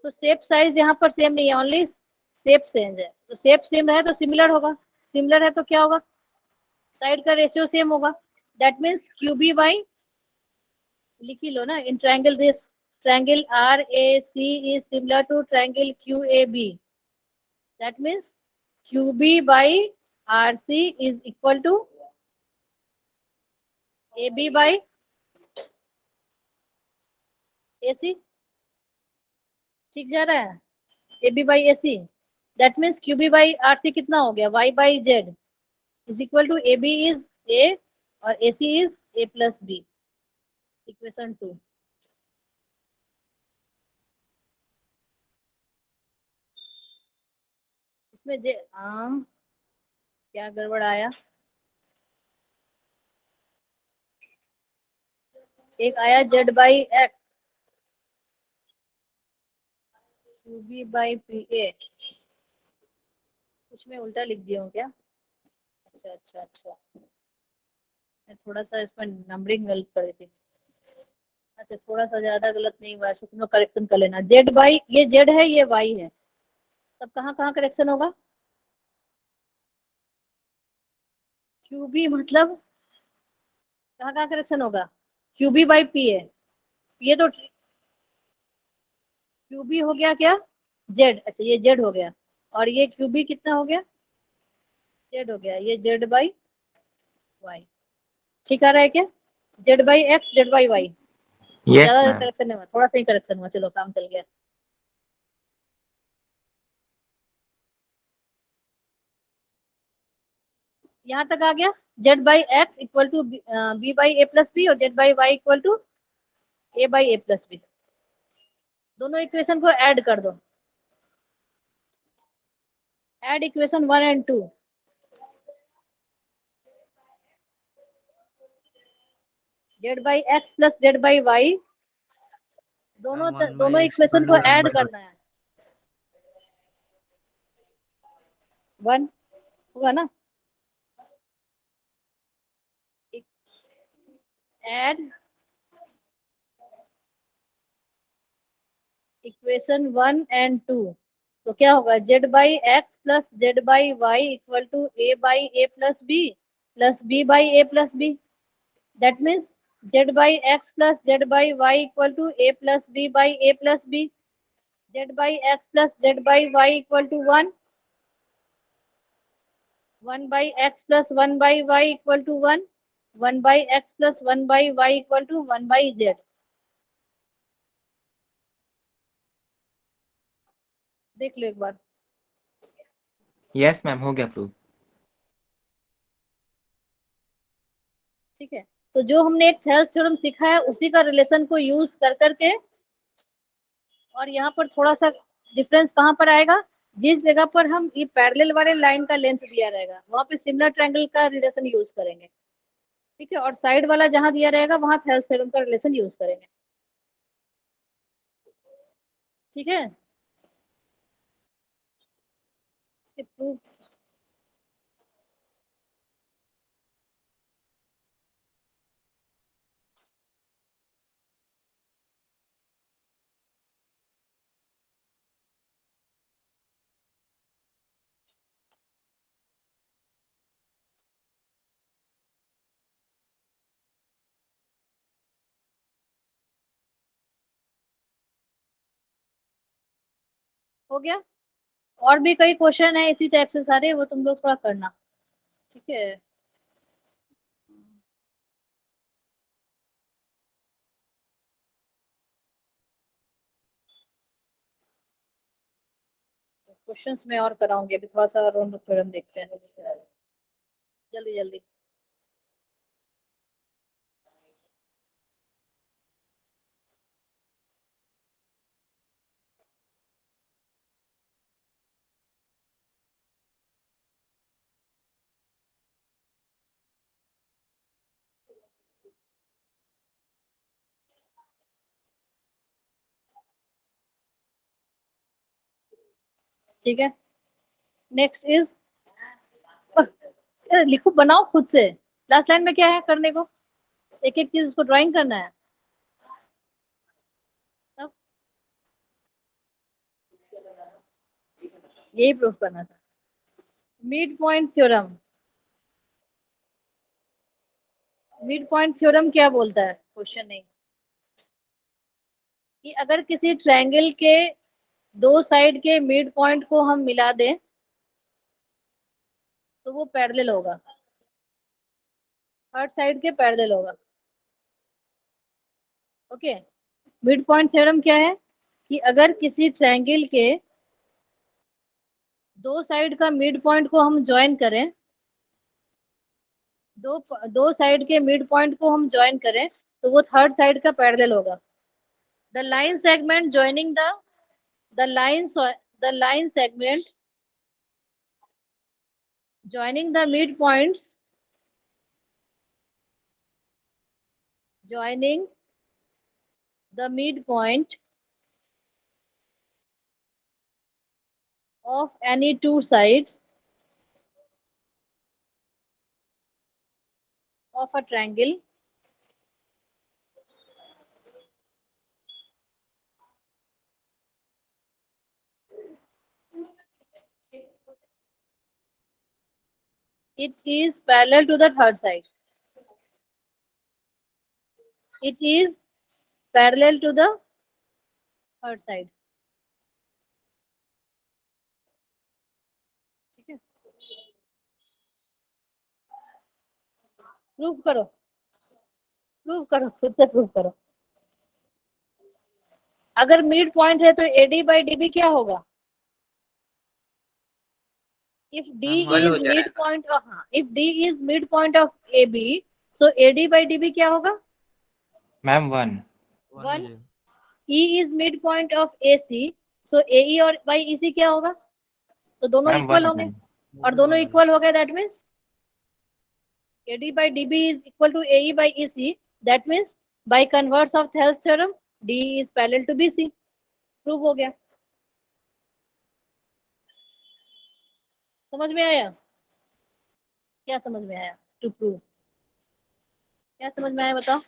तो शेप साइज यहाँ पर सेम नहीं है, ओनली शेप सेम है। तो शेप सेम है तो सिमिलर होगा, सिमिलर है तो क्या होगा, साइड का रेशियो सेम होगा। दैट मीन्स QB बाई, लिख ही लो ना, in triangle this triangle RAC is similar to triangle QAB। That means QB by RC is equal to AB by AC। ठीक जा रहा है, AB by AC। That means QB by RC कितना हो गया, Y by Z। Is equal to A B is A और A C is A plus B, equation 2। इसमें क्या गड़बड़ आया, एक आया Z by X Q B by P A, कुछ मैं उल्टा लिख दिया हूँ क्या? अच्छा अच्छा अच्छा, मैं थोड़ा सा इसमें नंबरिंग गलत कर थी। अच्छा, थोड़ा सा ज्यादा गलत नहीं हुआ, इसको तुम लोग करेक्शन कर लेना। जेड बाई, ये जेड है ये वाई है, तब कहाँ कहाँ करेक्शन होगा? क्यू बी मतलब कहाँ कहाँ करेक्शन होगा? क्यू बी बाई पी है, ये तो क्यू बी हो गया क्या जेड, अच्छा ये जेड हो गया, और ये क्यू बी कितना हो गया जेड हो गया, ये जेड बाई वाई। ठीक आ रहा है क्या? Z by X Z by Y, Yes, ज्यादा ma'am. करेक्शन नहीं हुआ, थोड़ा सा ही करेक्शन हुआ, चलो काम चल गया। यहाँ तक आ गया, Z by X equal to B by A plus B और Z by Y equal to A by A plus B. दोनों इक्वेशन को ऐड कर दो, add equation 1 and 2। Z by X plus Z by Y, दोनों equation को add करना है। 1 हुआ ना, ऐड इक्वेशन 1 एंड 2, तो क्या होगा? Z by X plus Z by Y equal to A by A plus B by A plus B. That means Z by X plus Z by Y equal to A plus B by A plus B. Z by X plus Z by Y equal to 1, 1 by X plus 1 by Y equal to 1, 1 by X plus 1 by Y equal to 1 by Z. देख लो एक बार। Yes, ma'am. हो गया prove. ठीक है, तो जो हमने एक थेल्स थ्योरम सीखा है उसी का रिलेशन को यूज कर करके, और यहाँ पर थोड़ा सा डिफरेंस कहाँ पर आएगा, जिस जगह पर हम ये पैरेलल वाले लाइन का लेंथ दिया रहेगा वहां पे सिमिलर ट्रायंगल का रिलेशन यूज करेंगे। ठीक है, और साइड वाला जहां दिया रहेगा वहां थेल्स थ्योरम का रिलेशन यूज करेंगे। ठीक है, प्रूफ हो गया। और भी कई क्वेश्चन है इसी टाइप से सारे, वो तुम लोग थोड़ा करना। ठीक है, क्वेश्चंस में और कराऊंगी, अभी थोड़ा सा रोन थ्योरम देखते हैं जल्दी जल्दी। ठीक है, नेक्स्ट इज, लिखो बनाओ खुद से। लास्ट लाइन में क्या है करने को, एक एक चीज उसको ड्राइंग करना है। तब यही प्रूफ करना था। Mid point theorem, mid point theorem क्या बोलता है, क्वेश्चन नहीं, कि अगर किसी ट्रायंगल के दो साइड के मिड पॉइंट को हम मिला दें तो वो पैरेलल होगा, हर साइड के पैरेलल होगा। ओके, मिड पॉइंट थ्योरम क्या है, कि अगर किसी ट्रायंगल के दो साइड का मिड पॉइंट को हम ज्वाइन करें दो साइड के मिड पॉइंट को हम ज्वाइन करें तो वो थर्ड साइड का पैरेलल होगा। The line segment joining the line segment joining the midpoints joining the midpoint of any two sides of a triangle it is parallel to the third side. It is parallel to the third side. ठीक है, prove करो खुद से prove करो। अगर mid point है तो AD by DB क्या होगा? If D One हो is जाएगा। midpoint of if D is midpoint of AB, so AD by DB क्या होगा? Ma'am 1। 1. E is midpoint of AC, so AE और by EC क्या होगा? तो दोनों मैम इक्वल 1 होंगे और दोनों इक्वल हो गए, that means AD by DB is equal to AE by EC, that means by converse of Thales theorem D is parallel to BC। Prove हो गया। समझ में आया? क्या समझ में आया? टू प्रूव क्या समझ में आया बताओ?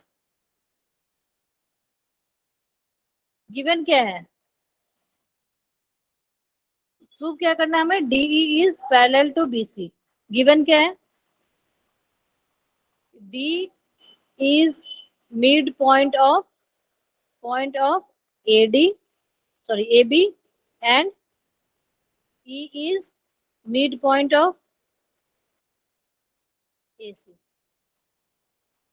गिवन क्या है? प्रूव क्या करना है हमें? DE is parallel to BC। Given क्या है? D is midpoint of AB and E is midpoint of AC।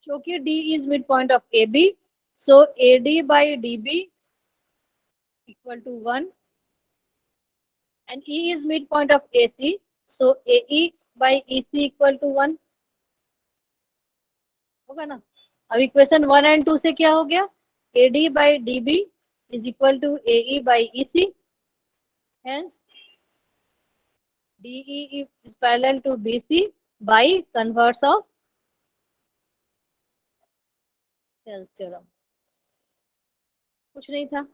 क्योंकि D is midpoint of AB, so AD by DB equal to 1 and E is midpoint of AC, so AE by EC equal to 1 होगा ना। अब equation 1 and 2 से क्या हो गया? AD by DB is equal to AE by EC, hence DE is parallel to BC by converse of Thales theorem। कुछ नहीं था।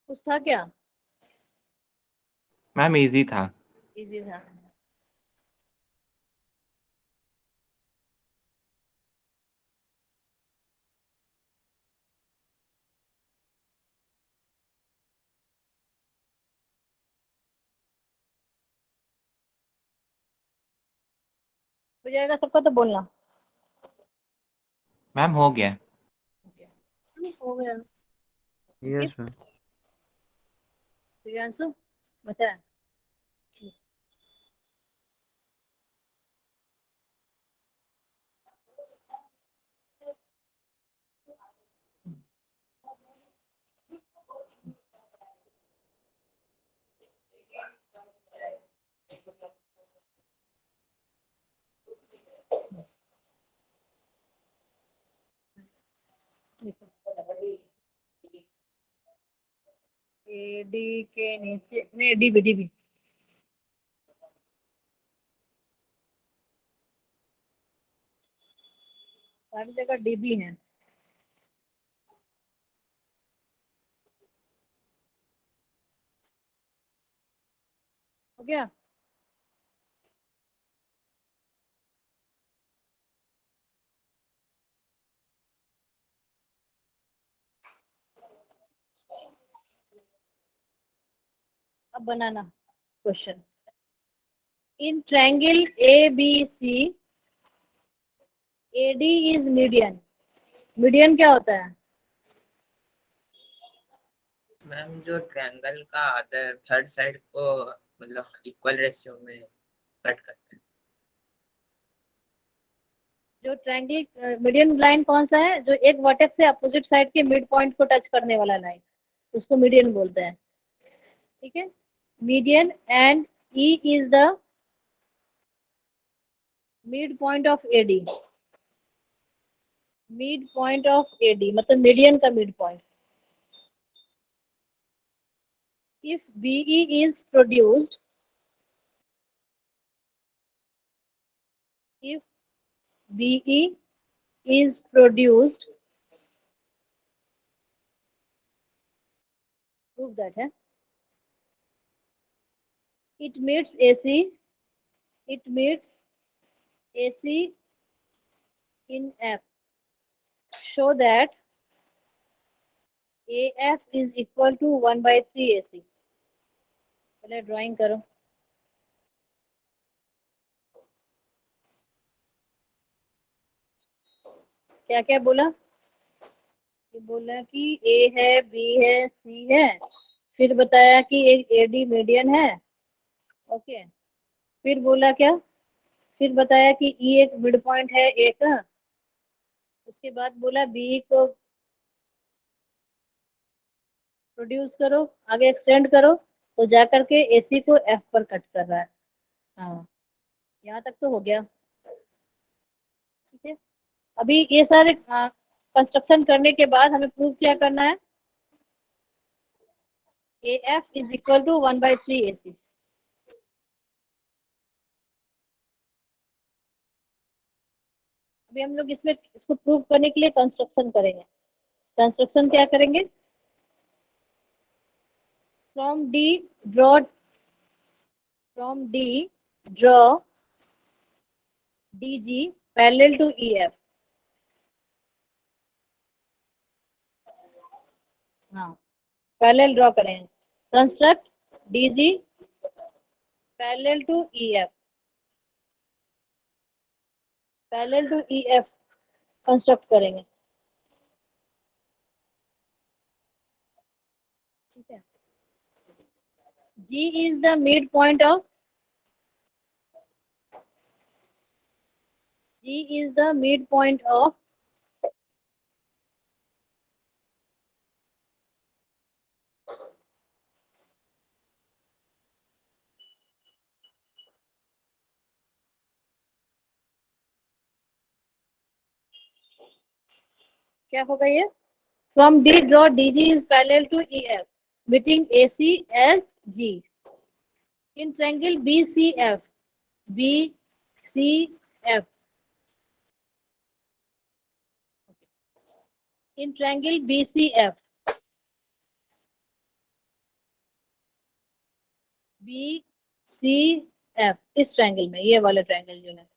कुछ था क्या? मैम इजी था। इजी था। हो जाएगा सबका तो बोलना। मैम हो गया। हो गया। Yes, ma'am. दिव्यांशु बता। AD के नीचे नहीं, DB सारी जगह DB है। हो गया। अब बनाना question. In triangle ABC AD is median. Median क्या होता है? मैम जो ट्रायंगल का अदर थर्ड साइड को मतलब इक्वल रेशियो में कट करते हैं। जो ट्रायंगल मीडियन लाइन कौन सा है, जो एक वर्टेक्स से अपोजिट साइड के मिड पॉइंट को टच करने वाला लाइन, उसको मीडियन बोलते हैं। ठीक है, median and E is the mid point of AD. Mid point of AD मतलब मीडियन का mid point. If BE is produced, if BE is produced, prove that है, it meets AC, it meets AC in F, show that AF is equal to 1/3 AC। पहले drawing करो। क्या क्या बोला, ये बोला कि A है, B है, C है, फिर बताया कि एक AD मीडियन है। ओके, फिर बोला क्या, फिर बताया कि E एक मिड पॉइंट है A का। उसके बाद बोला B को प्रोड्यूस करो, आगे एक्सटेंड करो, तो जा करके AC को F पर कट कर रहा है। हाँ, यहाँ तक तो हो गया। ठीक है, अभी ये सारे कंस्ट्रक्शन करने के बाद हमें प्रूव क्या करना है, AF is equal to 1/3 AC। अभी हम लोग इसमें इसको प्रूव करने के लिए कंस्ट्रक्शन करेंगे। कंस्ट्रक्शन क्या करेंगे, from D draw, from D draw DG parallel to EF। हाँ, पैरेलल ड्रॉ करेंगे। Construct DG parallel to EF, parallel to EF construct करेंगे। ठीक है, G is the midpoint of, G is the midpoint of क्या होगा ये, from D draw DG is parallel to EF meeting AC as G in triangle BCF, BCF, in triangle BCF, BCF इस triangle में, ये वाला triangle जो है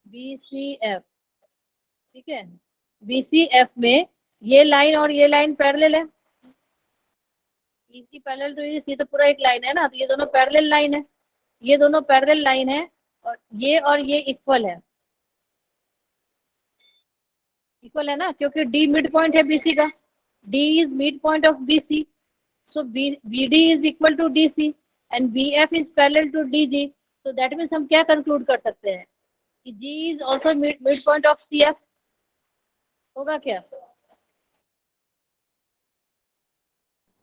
BCF। ठीक है, BCF में ये लाइन और ये लाइन पैरेलल है, इसी पैरेलल टू ये तो पूरा एक लाइन है ना, तो ये दोनों पैरेलल लाइन है, ये दोनों पैरेलल लाइन है, और ये इक्वल है, इक्वल है ना, क्योंकि D मिड पॉइंट है BC का, D is mid point of BC, so BD is equal to DC and BF is parallel to DG, so that means हम क्या कंक्लूड कर सकते हैं कि G is also mid point of CF। होगा क्या,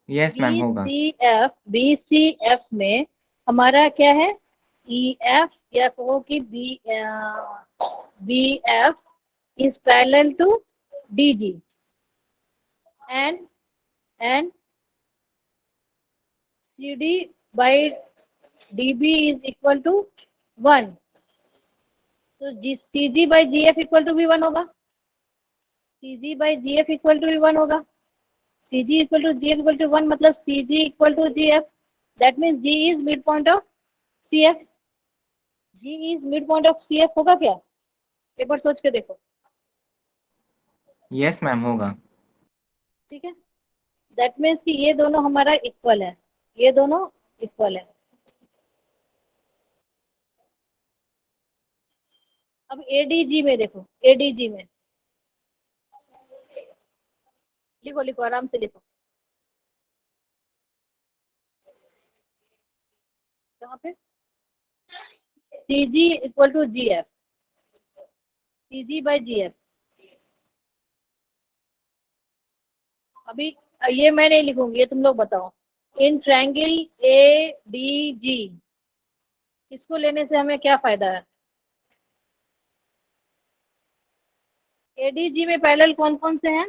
यस मैम होगा। BCF में हमारा क्या है, EF या कहो कि BF is parallel to DG and CD by DB is equal to 1, तो CG by GF equal to भी 1 होगा, CG by GF equal to भी 1 होगा, CG equal to GF equal to 1 मतलब CG equal to GF, that means G is mid point of CF, G is mid point of CF होगा क्या, एक बार सोच के देखो। यस मैम होगा। ठीक है, दैट मीन्स कि ये दोनों हमारा इक्वल है, ये दोनों इक्वल है। अब ADG में देखो, ADG में लिखो, लिखो आराम से लिखो, कहाँ पे, CG equal to GF, CG by GF। अभी ये मैं नहीं लिखूंगी, ये तुम लोग बताओ। इन ट्रायंगल ADG इसको लेने से हमें क्या फायदा है? ADG में पैरेलल कौन कौन से हैं?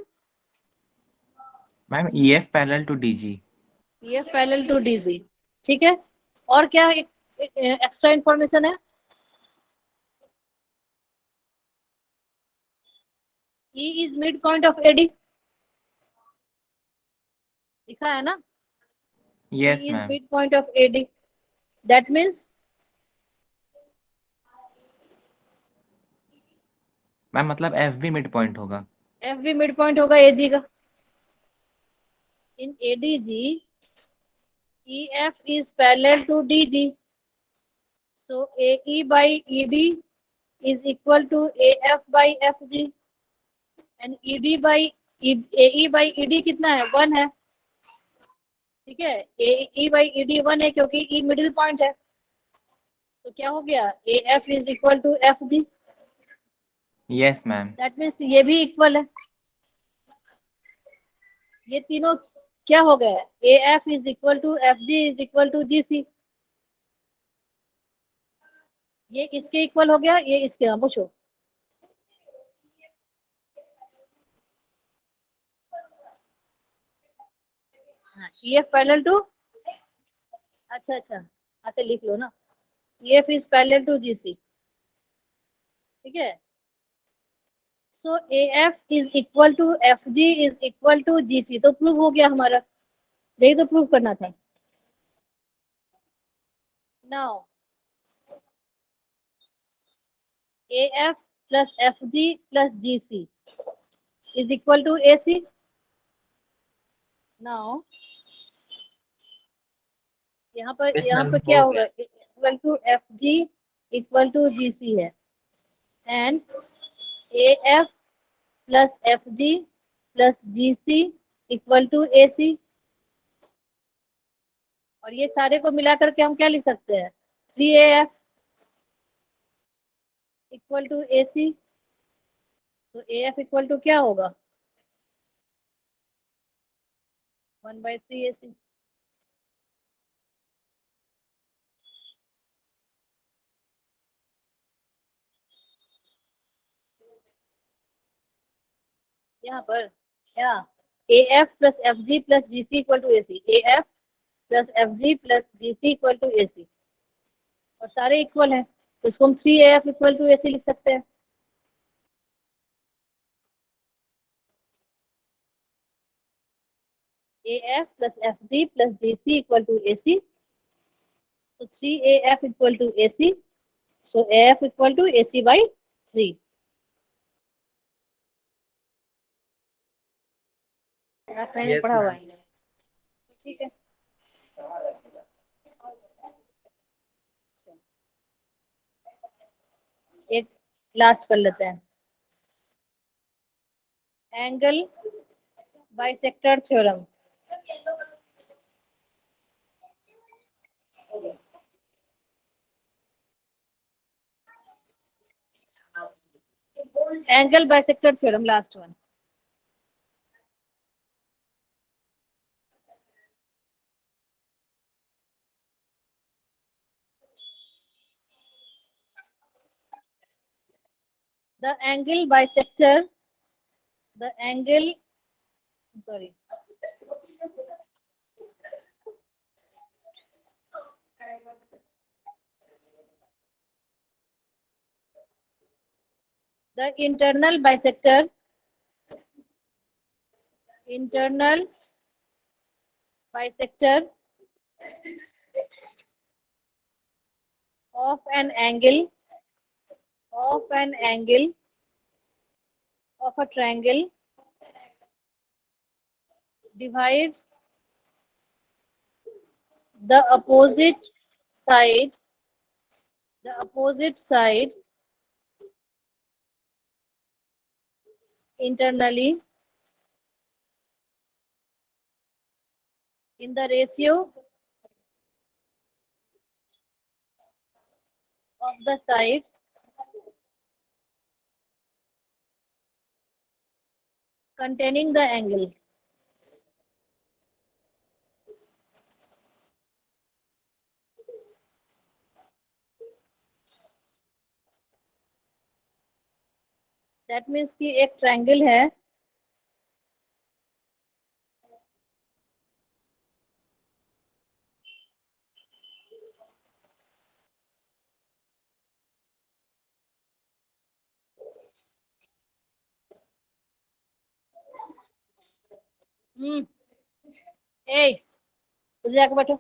Ma'am EF parallel to DG। EF parallel to DG, ठीक है। और क्या एक्स्ट्रा इंफॉर्मेशन है? E is midpoint of AD, लिखा है ना? Yes E is ma'am. midpoint of AD, that means ma'am मतलब F भी मिड पॉइंट होगा। F भी मिड पॉइंट होगा AG का। इन ADG EF is parallel to DG, so AE by ED is equal to AF by FG, and ED by AE by ED कितना है? 1 है, ठीक है। AE by ED 1 है क्योंकि E मिडिल पॉइंट है, तो क्या हो गया? AF is equal to FG, yes ma'am. That means ये भी इक्वल है। ये तीनों क्या हो गए? AF is equal to FG is equal to GC, ये इसके इक्वल हो गया, ये इसके। हाँ पूछो। हाँ, EF पैरेलल टू, अच्छा अच्छा, आते लिख लो ना। EF is parallel to GC, ठीक है। सो AF is equal to FG is equal to GC, तो प्रूव हो गया हमारा, यही तो प्रूव करना था। Now AF plus FG plus GC is equal to AC। Now यहाँ Yes, पर ma'am. क्या हो होगा? गया. Equal to FG equal to GC है, and AF plus FG plus GC equal to AC, और ये सारे को मिला करके हम क्या लिख सकते हैं? 3AF इक्वल टू AC, तो AF इक्वल टू क्या होगा? 1/3 AC। यहाँ पर क्या? AF plus FG plus GC equal to AC, AF plus FG plus GC equal to AC, और सारे इक्वल हैं, तो इसको हम 3AF इक्वल टू AC लिख सकते हैं। AF plus FG plus GC equal to AC, तो 3AF equal to AC, so AF equal to AC by 3। मैंने Yes, पढ़ा हुआ ma'am. है, ठीक है। एक लास्ट कर लेते हैं, angle bisector theorem. Angle bisector theorem, last one. The angle bisector, the angle, sorry, the internal bisector, internal bisector of an angle, of an angle of a triangle divides the opposite side, the opposite side internally in the ratio of the sides containing the angle. That means कि एक triangle है ए उधर जाके बैठो,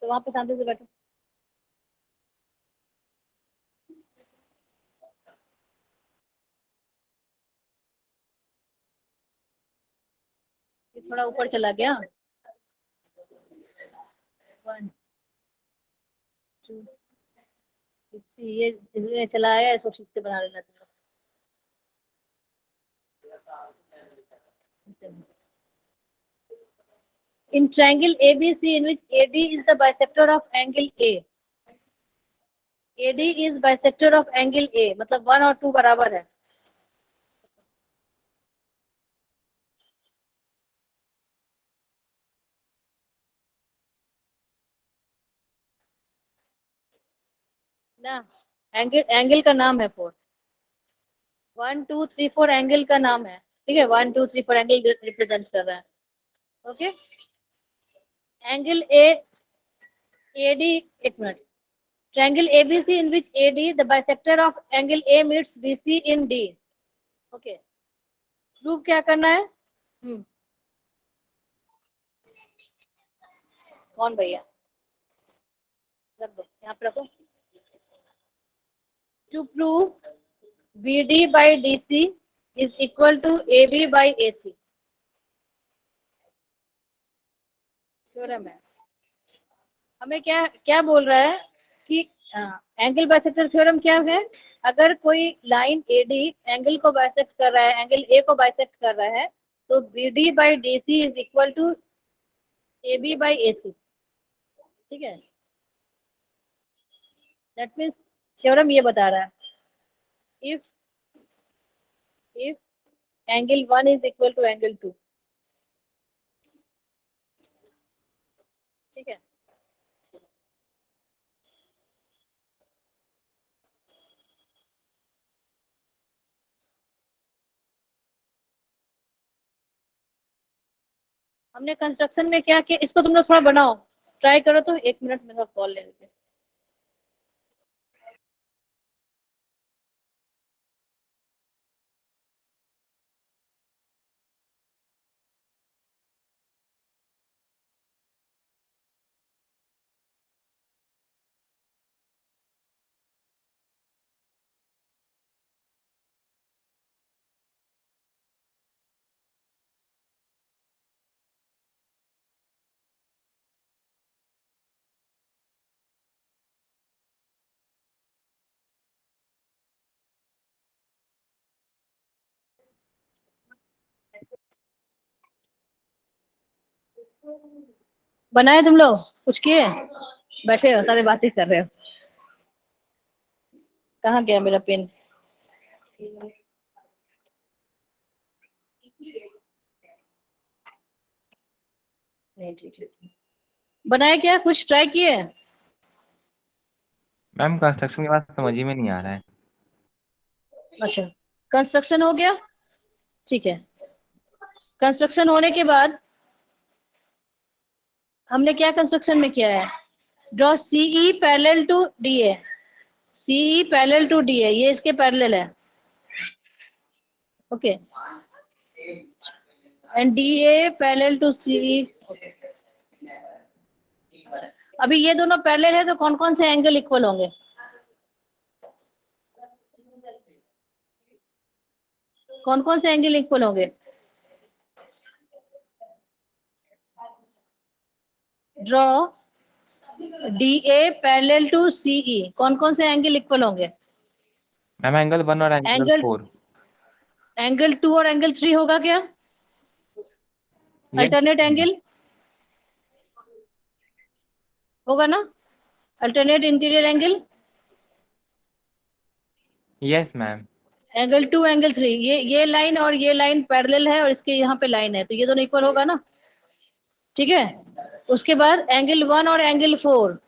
तो वहां पे शांति से बैठो। ये थोड़ा ऊपर चला गया। 1 2 ये इसमें चला आया, इसको ठीक से बना लेना तुम लोग। In triangle ABC in which AD is the bisector of angle A. AD is bisector of angle A, मतलब 1 और 2 बराबर है। ना एंगल का नाम है 4, 1 2 3 4 एंगल का नाम है, ठीक है। 1 2 3 4 एंगल रिप्रेजेंट कर रहा है, ओके। एंगल AD, एक minute, triangle ABC in which AD the bisector of angle A meets BC in D, okay. Prove क्या करना है? कौन भैया, रख दो यहाँ पे रखो। To prove BD by DC is equal to AB by AC, theorem है। हमें क्या क्या बोल रहा है कि एंगल बाइसेक्टर थ्योरम क्या है? अगर कोई लाइन एडी एंगल को बाइसेक्ट कर रहा है, एंगल ए को बाइसेक्ट कर रहा है, तो BD by DC is equal to AB by AC, ठीक है। दैट मीन्स थ्योरम ये बता रहा है, if angle 1 is equal to angle 2, ठीक है। हमने कंस्ट्रक्शन में क्या किया, इसको तुम लोग थोड़ा बनाओ, ट्राई करो। तो 1 मिनट मेरा कॉल ले लेते। बनाए तुम लोग, कुछ किए? बैठे हो सारे बातें कर रहे हो। कहाँ गया मेरा पेन? नहीं, ठीक है। बनाए क्या, कुछ ट्राई किए? मैम कंस्ट्रक्शन के बाद समझ ही में नहीं आ रहा है। अच्छा, कंस्ट्रक्शन हो गया, ठीक है। कंस्ट्रक्शन होने के बाद हमने क्या कंस्ट्रक्शन में किया है? Draw CE parallel to DA, CE parallel to DA, ये इसके पैरेलल है, okay. And DA parallel to CE. अभी ये दोनों पैरेलल है, तो कौन कौन से एंगल इक्वल होंगे? कौन कौन से एंगल इक्वल होंगे? Draw DA parallel to CE, कौन कौन से एंगल इक्वल होंगे? मैम एंगल 1 और एंगल 4। एंगल 2 और एंगल 3 होगा क्या? अल्टरनेट एंगल होगा ना? Alternate interior angle, Yes, ma'am. Angle 2, angle 3, ये लाइन और ये लाइन पैरेलल है और इसके यहाँ पे लाइन है, तो ये दोनों इक्वल होगा ना, ठीक है। उसके बाद एंगल 1 और एंगल 4,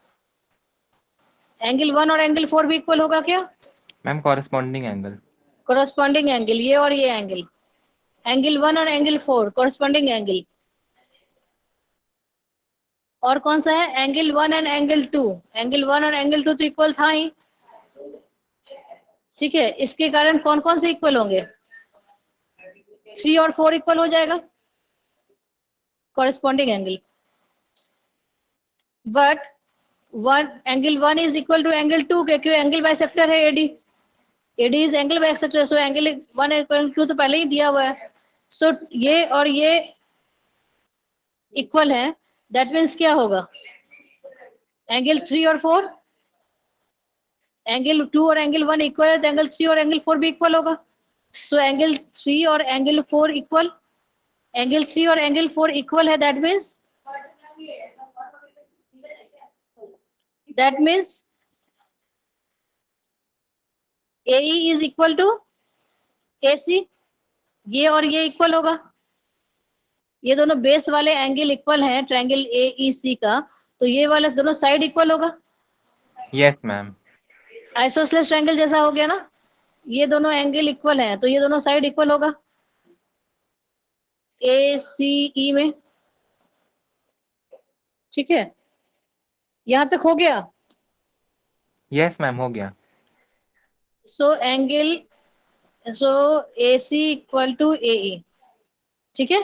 एंगल 1 और एंगल 4 भी इक्वल होगा क्या? Ma'am, corresponding angle. Corresponding angle, ये और ये एंगल, एंगल 1 और एंगल 4 कोरस्पॉन्डिंग एंगल। और कौन सा है? एंगल 1 एंड एंगल 2, एंगल 1 और एंगल 2 तो इक्वल था ही, ठीक है। इसके कारण कौन कौन से इक्वल होंगे? 3 और 4 इक्वल हो जाएगा corresponding angle, but one angle 1 is equal to angle 2 क्योंकि एंगल बाइसेक्टर है AD, AD is angle bisector, so angle 1 equal to तो पहले ही दिया हुआ है, सो ये और ये इक्वल है, दैट मीन्स क्या होगा? एंगल 3 और 4, एंगल 2 और एंगल 1 इक्वल है, तो एंगल 3 और एंगल 4 भी इक्वल होगा, सो एंगल 3 और एंगल 4 इक्वल, एंगल 3 और एंगल 4 इक्वल है, that means AE is equal to AC, ये और ये इक्वल होगा, ये दोनों बेस वाले एंगल इक्वल हैं ट्रायंगल AEC का, तो ये वाला दोनों साइड इक्वल होगा, Yes, ma'am. आइसोसेलेस ट्रायंगल जैसा हो गया ना, ये दोनों एंगल इक्वल हैं तो ये दोनों साइड इक्वल होगा ACE में, ठीक है। यहां तक हो गया? Yes, ma'am. हो गया. So angle, so AC equal to AE, ठीक है।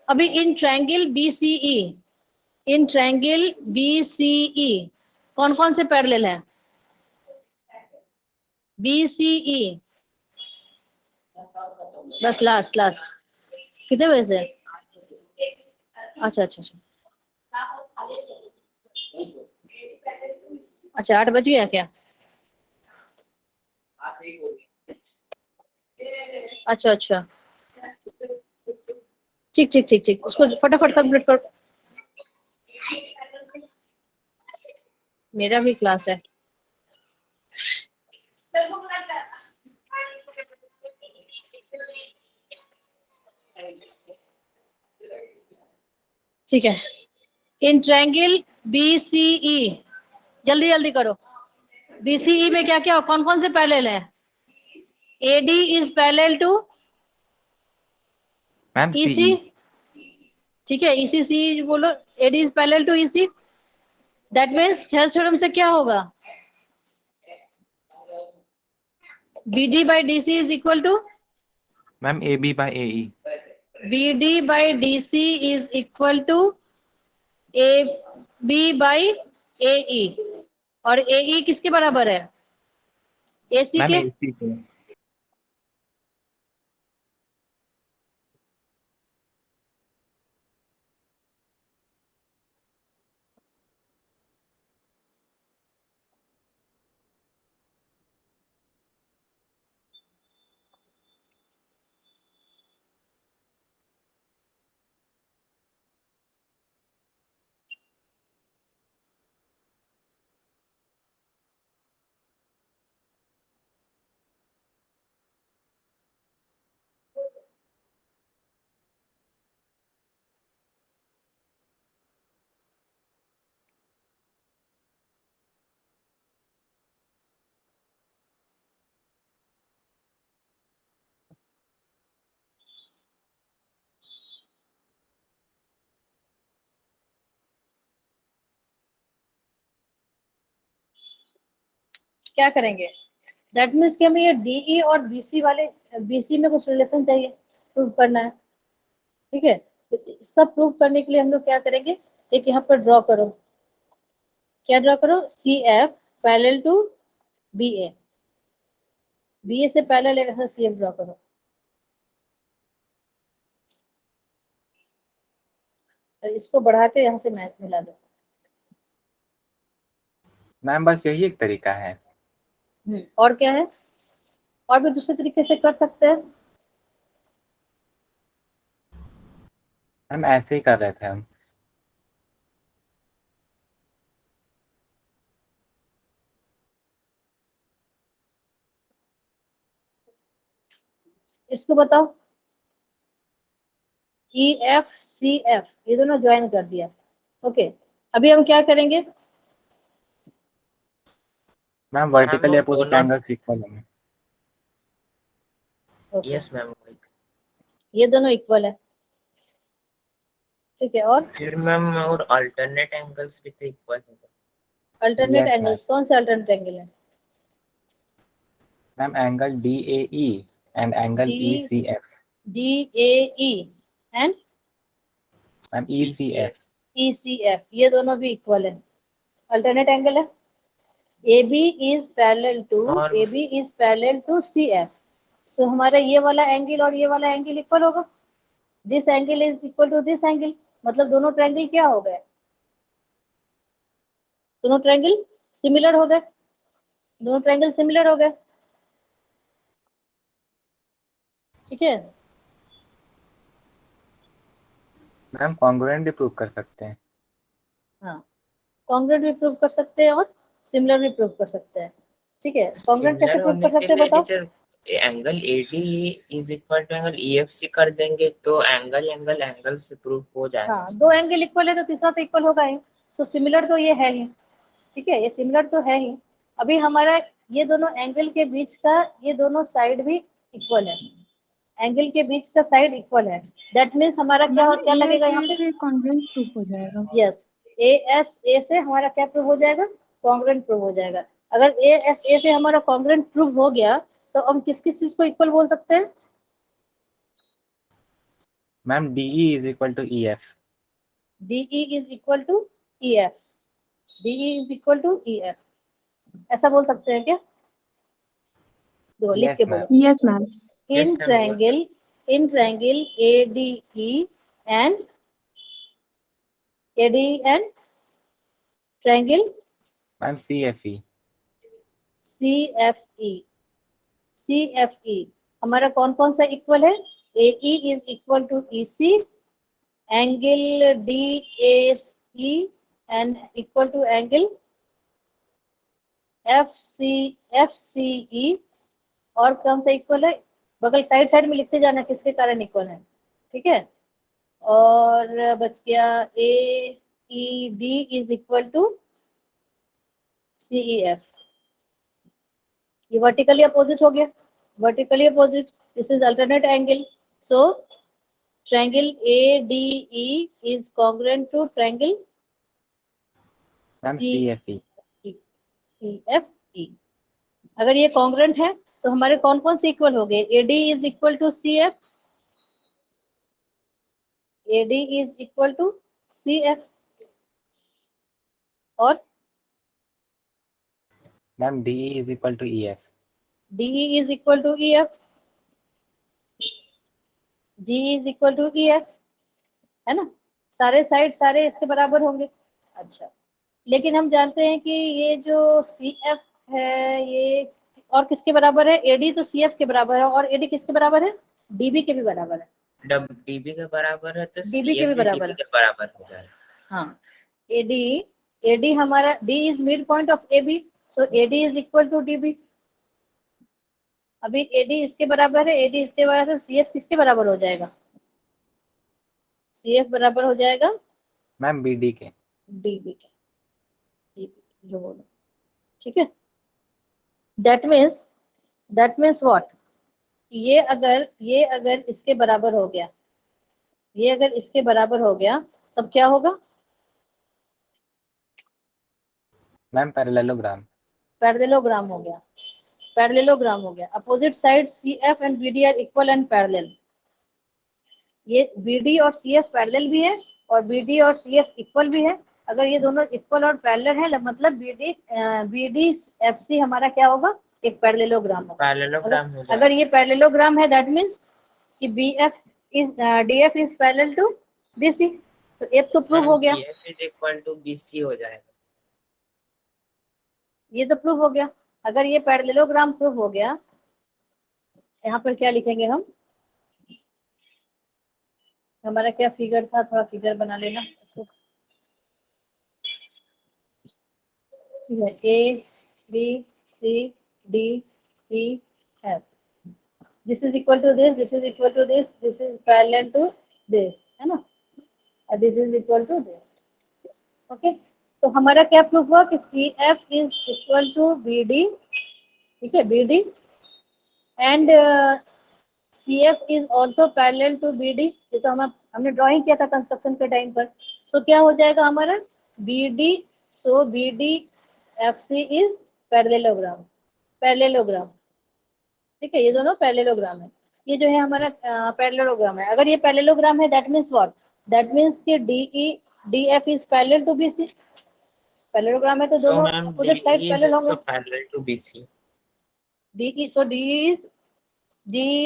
अभी in triangle BCE, in triangle BCE कौन कौन से पैरेलल है? BCE, बस लास्ट लास्ट कितने बजे से? अच्छा अच्छा अच्छा अच्छा, 8 बज गया क्या? अच्छा अच्छा, ठीक ठीक ठीक ठीक, उसको फटाफट कंप्लीट कर, मेरा भी क्लास है। ठीक है, इन ट्रायंगल BCE, जल्दी जल्दी करो, BCE में क्या क्या कौन कौन से पैरेलल है? AD is parallel to Ma'am, EC, CE. ठीक है, ECC बोलो, AD is parallel to EC, that means Thales theorem से क्या होगा? BD by DC is equal to Ma'am, AB by AE. BD by DC is equal to AB by AE, और AE किसके बराबर है? AC Ma'am, के। AC पे. क्या करेंगे? दैट मीन्स कि हमें ये DE और BC वाले, BC में कुछ रिलेशन चाहिए, प्रूव करना है, ठीक है। तो इसका प्रूव करने के लिए हम लोग क्या करेंगे? एक यहाँ पर ड्रॉ करो, क्या ड्रॉ करो? CF parallel to BA, BA से पैरेलल एक CF ड्रॉ करो, और इसको बढ़ा के यहाँ से मैच मिला दो। मैम बस यही एक तरीका है। और क्या है? और भी दूसरे तरीके से कर सकते हैं। मैम ऐसे ही कर रहे थे हम। इसको बताओ, EFCF ये दोनों ज्वाइन कर दिया। ओके, अभी हम क्या करेंगे? मैम वर्टिकल वो अपोजिट दोनों एंगल्स इक्वल होंगे। Okay, yes ma'am. ये दोनों इक्वल है, ठीक है। और फिर मैम और अल्टरनेट एंगल्स भी तो इक्वल होगा। Alternate yes ma'am. एंगल्स, कौन से अल्टरनेट एंगल है? Ma'am angle DAE and angle ECF। DAE and ma'am ECF। ECF ये दोनों भी इक्वल है, अल्टरनेट एंगल है। AB is parallel और to CF। सो हमारा ये वाला एंगल और ये वाला एंगल इक्वल होगा। This angle is equal to this angle, मतलब दोनों ट्रायंगल क्या हो गए? दोनों ट्रायंगल सिमिलर हो गए, दोनों ट्रायंगल सिमिलर हो गए, ठीक है। मैम कॉन्ग्रुएंट भी प्रूव कर सकते हैं। हाँ, कॉन्ग्रुएंट भी प्रूव कर सकते हैं और सिमिलर भी प्रूव कर सकते हैं, ठीक है। कॉन्ग्रुएंट कैसे सिमिलर प्रूव होने कर के सकते हैं लिए बताओ? Teacher angle AD is equal to angle EFC कर देंगे तो एंगल से प्रूफ हो जाएगा। हाँ, दो एंगल इक्वल है तो तीसरा तो इक्वल होगा ही, तो सिमिलर तो ये है ही, ठीक है, ये सिमिलर तो है ही। अभी हमारा ये दोनों एंगल के बीच का ये दोनों साइड भी इक्वल है, एंगल के बीच का साइड इक्वल है। दैट मीन्स हमारा क्या क्या लगेगा यहाँ पे? से कॉन्ग्रुएंस प्रूफ हो जाएगा। यस, ASA से हमारा क्या प्रूव हो जाएगा? कॉन्ग्रुएंट प्रूव हो जाएगा। अगर ASA से हमारा कॉन्ग्रुएंट प्रूव हो गया तो हम किस किस चीज को इक्वल बोल सकते हैं? Ma'am DE is equal to EF। DE is equal to EF, DE is equal to EF, ऐसा बोल सकते हैं क्या? देखो लिख के यस मैम। बोलो, yes ma'am. Yes in ma'am बोल triangle, in triangle ADE and triangle ma'am CFE। CFE, CFE हमारा कौन कौन सा इक्वल है? AE is equal to EC, angle DACE and equal to angle FCE, और कौन सा इक्वल है? बगल साइड साइड में लिखते जाना किसके कारण इक्वल है, ठीक है। और बच गया AED is equal to CEF, ये वर्टिकली अपोजिट हो गया, vertically opposite, this is alternate angle. So triangle ADE is congruent to triangle ma'am CFE। CFE। अगर ये कॉन्ग्रुएंट है तो हमारे कौन कौन से इक्वल हो गए? AD is equal to CF, AD is equal to CF, और ma'am DE is equal to EF। DE is equal to EF, DE is equal to EF, है ना। सारे साइड सारे इसके बराबर होंगे। अच्छा, लेकिन हम जानते हैं कि ये जो CF है ये और किसके बराबर है? AD तो CF के बराबर है, और AD किसके बराबर है? DB के भी बराबर है, DB के बराबर है तो DB के भी CF भी बराबर DB है। के बराबर हो जाएगा। हाँ, AD हमारा D is mid point of AB, so AD is equal to DB। अभी AD इसके बराबर है, AD इसके बराबर है, तो CF किसके बराबर हो जाएगा? CF बराबर हो जाएगा मैम BD के। DB के, DB जो बोलो, ठीक है। That means what? ये अगर इसके बराबर हो गया, ये अगर इसके बराबर हो गया तब क्या होगा? Ma'am parallelogram. पैरेललोग्राम हो गया, पैरेललोग्राम हो गया। Opposite side CF and BD are equal and parallel. ये BD और CF पैरेलल भी है और BD और CF इक्वल भी है। अगर ये दोनों इक्वल और पैरेलल है मतलब BD FC हमारा क्या होगा? एक पैरेललोग्राम होगा। पैरेललोग्राम हो अगर जाएगा। ये पैरेललोग्राम है दैट मीन्स कि DF is parallel to BC, तो एक तो प्रूव मैम हो गया, BF is equal to BC हो जाएगा। ये तो प्रूव हो गया। अगर ये पैरेललोग्राम प्रूव हो गया, यहाँ पर क्या लिखेंगे हम? हमारा क्या फिगर था, थोड़ा फिगर बना लेना, ठीक है। A B C D E F, this is equal to this, this is equal to this, this is parallel to this, है ना, और this is equal to this. Okay, तो हमारा क्या प्रूफ हुआ कि C F is equal to B D, ठीक है, B D, and C F is also parallel to B D. ये तो हमने ड्राइंग किया था कंस्ट्रक्शन के टाइम पर। सो क्या हो जाएगा हमारा B D, so B D F C is parallelogram, parallelogram, ठीक है, ये दोनों पैरेललोग्राम है। ये जो है हमारा पैरेललोग्राम है। अगर ये पैरेललोग्राम है that means what, that means कि D E D F is parallel to B C. Parallelogram है तो So दोनों ma'am, opposite side DE is parallel होंगे। also parallel to BC. D E, so D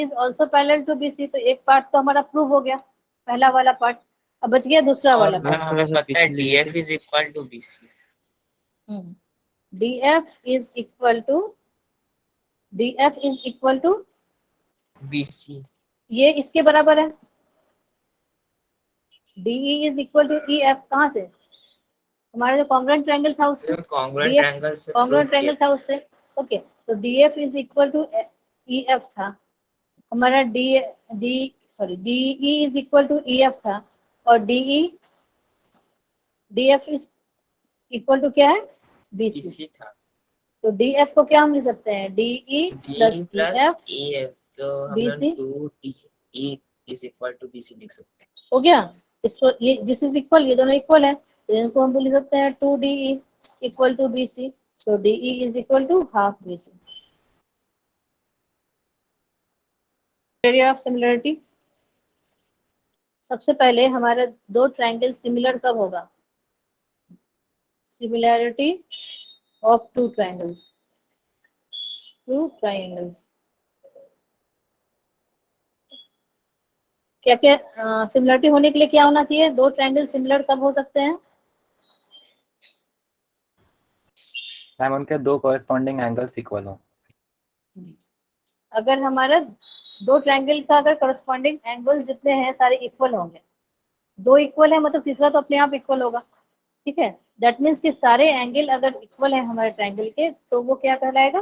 is also parallel to B C. तो एक part तो हमारा prove हो गया, पहला वाला पार्ट। अब बच गया दूसरा और वाला मैम पार्ट। हमें पता है DF is equal to BC. D F is equal to, D F is equal to BC. ये इसके बराबर है। DE is equal to E F, कहाँ से, हमारा जो कॉन्ग्रुएंट ट्रायंगल था उससे, Congruent डी एफ triangle से कॉन्ग्रुएंट prove ट्रायंगल किया। था उससे। ओके, तो D F is equal to E F था हमारा, D D sorry DE is equal to E F था, और DE D F is equal to क्या है, बीसी। BC था। तो डी एफ को क्या हम लिख सकते हैं, डीई प्लस D ई plus एफ EF, तो हम लोग BC 2DE is equal to BC लिख सकते हैं। हो गया। इसको ये दिस इज इक्वल, ये दोनों इक्वल है, तो इनको हम लिख सकते हैं 2DE इक्वल टू BC। सो DE is equal to half BC। Area of similarity, सबसे पहले हमारे दो ट्रायंगल सिमिलर कब होगा, similarity of two triangles, two triangles. क्या क्या सिमिलरिटी होने के लिए क्या होना चाहिए, दो ट्रायंगल सिमिलर कब हो सकते हैं, मैम उनके दो कॉरेस्पॉन्डिंग एंगल्स इक्वल हो। अगर हमारा दो ट्रायंगल का अगर करस्पॉन्डिंग एंगल जितने हैं सारे इक्वल होंगे, दो इक्वल है मतलब तीसरा तो अपने आप इक्वल होगा, ठीक है। दैट मीन्स कि सारे एंगल अगर इक्वल है हमारे ट्रायंगल के तो वो क्या कहलाएगा,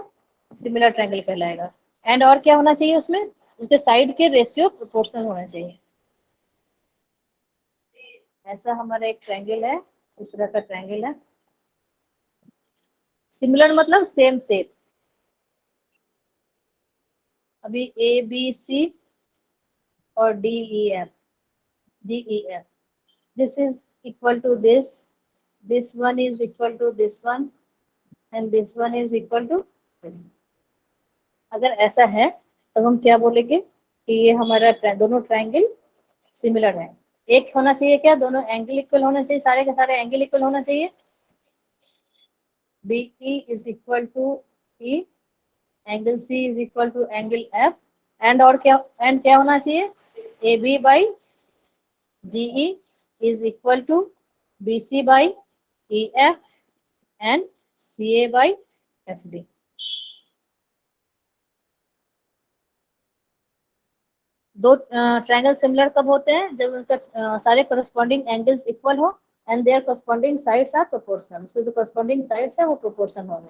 सिमिलर ट्रायंगल कहलाएगा। एंड और क्या होना चाहिए उसमें, उसके साइड के रेशियो प्रोपोर्शनल होना चाहिए। ऐसा हमारा एक ट्रायंगल है, इस तरह का ट्रायंगल है। सिमिलर मतलब सेम शेप। अभी ए बी सी और D E F, D E F, this is equal to this one is equal to this one, and this one is equal to. अगर ऐसा है तो हम क्या बोलेंगे कि ये हमारा दोनों ट्रायंगल सिमिलर है। एक होना चाहिए क्या, दोनों एंगल इक्वल होना चाहिए, सारे के सारे एंगल इक्वल होना चाहिए। B E is equal to E, angle C is equal to angle F, and और क्या, एंड क्या होना चाहिए, A B by G E is equal to B C by E F and C A by F D. दो triangle similar कब होते हैं, जब उनका सारे करस्पॉन्डिंग एंगल्स इक्वल हो and their corresponding sides are proportional, उसके जो करस्पॉन्डिंग साइड्स है वो प्रोपोर्शनल होंगे,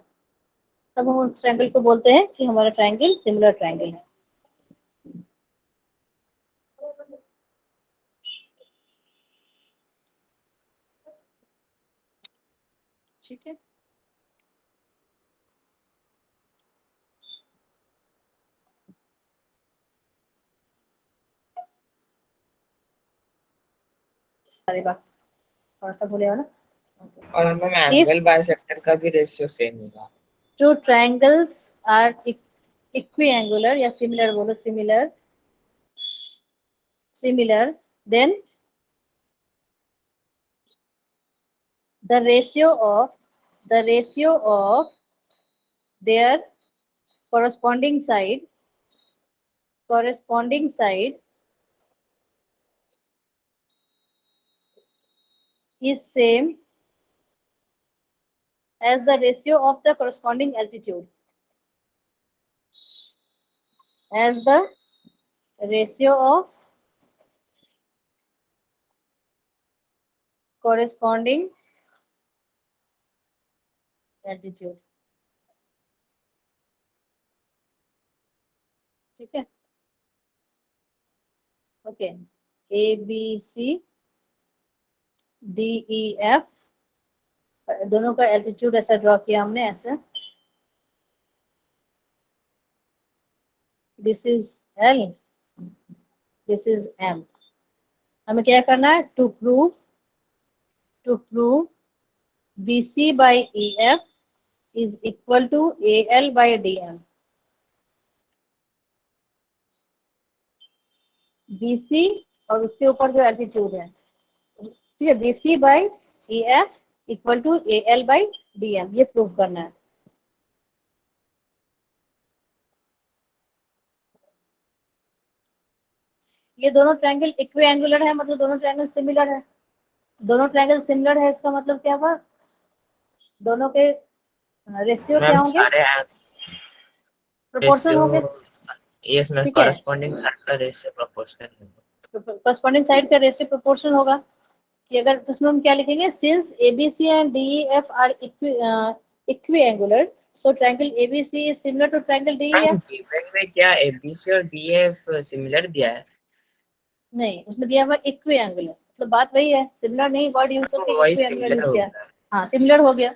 तब हम उस ट्रायंगल को बोलते हैं कि हमारा ट्रायंगल सिमिलर ट्रायंगल है। ठीक है, अरे वाह, थोड़ा सा भूले हो ना। और मैम एंगल बाइसेक्टर का भी रेशियो सेम होगा। टू ट्रायंगल्स आर इक्विएंगुलर या सिमिलर, बोलो similar, similar, then the ratio of their corresponding side is same as the ratio of the corresponding altitude, as the ratio of corresponding altitude। ठीक है, okay, A B C D E F, दोनों का altitude ऐसा draw किया हमने ऐसे, this is L, this is M. हमें क्या करना है, to prove B C by E F is equal to A L by D M. B C और उसके ऊपर जो एल्टीट्यूड है, ठीक है, B C by E F equal to A L by D M, ये प्रूव करना है। ये दोनों ट्रायंगल इक्विएंगुलर है, मतलब दोनों ट्रायंगल सिमिलर है। दोनों ट्रायंगल सिमिलर है, इसका मतलब क्या हुआ, दोनों के रेशियो क्या मैम होंगे, सारे प्रोपोर्शनल होंगे। यस मैम, ठीक है, कॉरेस्पॉन्डिंग साइड का रेशियो प्रोपोर्शनल है। तो करस्पॉन्डिंग साइड का रेशियो प्रोपोर्शनल होगा कि अगर तो उसमें हम क्या लिखेंगे, since ABC and DEF are equiangular, so triangle ABC is similar to triangle ma'am DEF. Given में क्या एबीसी और डीएफ सिमिलर दिया है? नहीं, उसमें दिया हुआ इक्विएंगुलर, मतलब बात वही है, सिमिलर नहीं वर्ड यूज करके वही इक्विएंगुलर सिमिलर यूज हो किया। गया। हाँ, सिमिलर हो गया।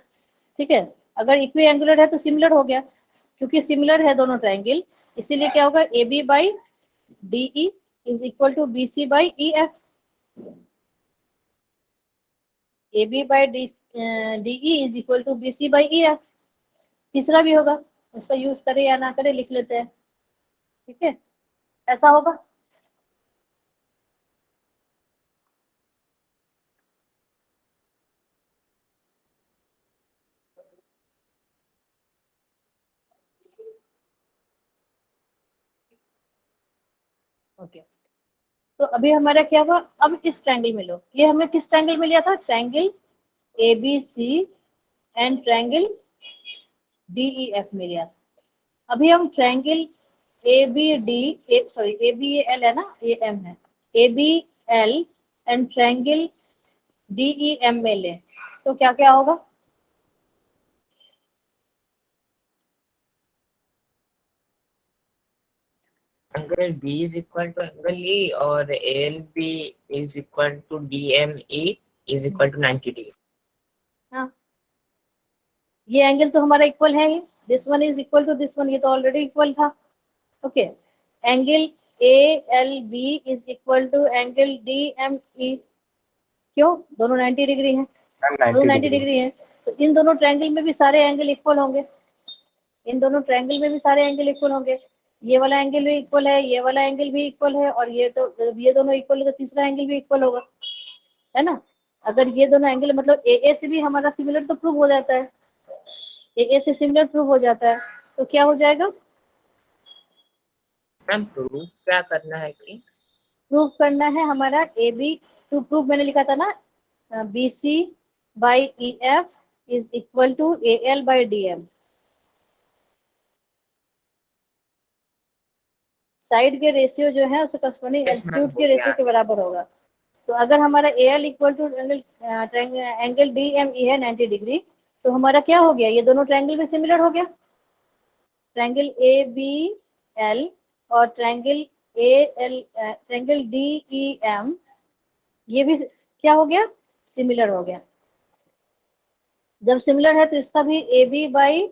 ठीक है, अगर इक्विएंगुलर है तो सिमिलर हो गया, क्योंकि सिमिलर है दोनों ट्रायंगल, इसीलिए क्या होगा, A B by D E is equal to B C by E F. A B by D E is equal to B C by E F. तीसरा भी होगा, उसका यूज करे या ना करे लिख लेते हैं। ठीक है, ऐसा होगा। ओके, तो अभी हमारा क्या हुआ, अब इस ट्रायंगल में लो, ये हमने किस ट्रायंगल में लिया था, triangle A B C and triangle D E F में लिया। अभी हम triangle A B D sorry A B L है ना, ए एम है, A B L and triangle D E M में ले, तो क्या क्या होगा, angle B is equal to angle E और L B is equal to D M E is equal to 90 degree. हाँ, ये एंगल तो हमारा इक्वल है ही, this one is equal to this one, ये तो ऑलरेडी इक्वल था। Okay, angle A L B is equal to angle D M E, क्यों, दोनों 90 डिग्री हैं, मैम दोनों 90 90 डिग्री। डिग्री हैं, तो इन दोनों ट्रायंगल में भी सारे एंगल इक्वल होंगे, इन दोनों ट्रायंगल में भी सारे एंगल इक्वल होंगे। ये वाला एंगल भी इक्वल है, ये वाला एंगल भी इक्वल है, और ये तो जब ये दोनों इक्वल है तो तीसरा एंगल भी इक्वल होगा, है ना। अगर ये दोनों एंगल मतलब ए से भी हमारा सिमिलर तो प्रूव हो जाता है, ए से सिमिलर प्रूव हो जाता है, तो क्या हो जाएगा, मैम प्रूफ क्या करना है कि प्रूव करना है हमारा ए बी, टू प्रूव मैंने लिखा था ना, B C by E F is equal to A L by D M. Side के रेशियो जो है उसके करस्पॉन्डिंग यस मैम एल्टीट्यूड हो के गया। रेशियो के बराबर होगा। तो अगर हमारा A L equal to angle D M E है 90 डिग्री, तो हमारा क्या हो गया, ये दोनों ट्रायंगल में सिमिलर हो गया, ट्रायंगल ए बी एल और triangle A L triangle D E M, ये भी क्या हो गया, सिमिलर हो गया। जब सिमिलर है तो इसका भी A B by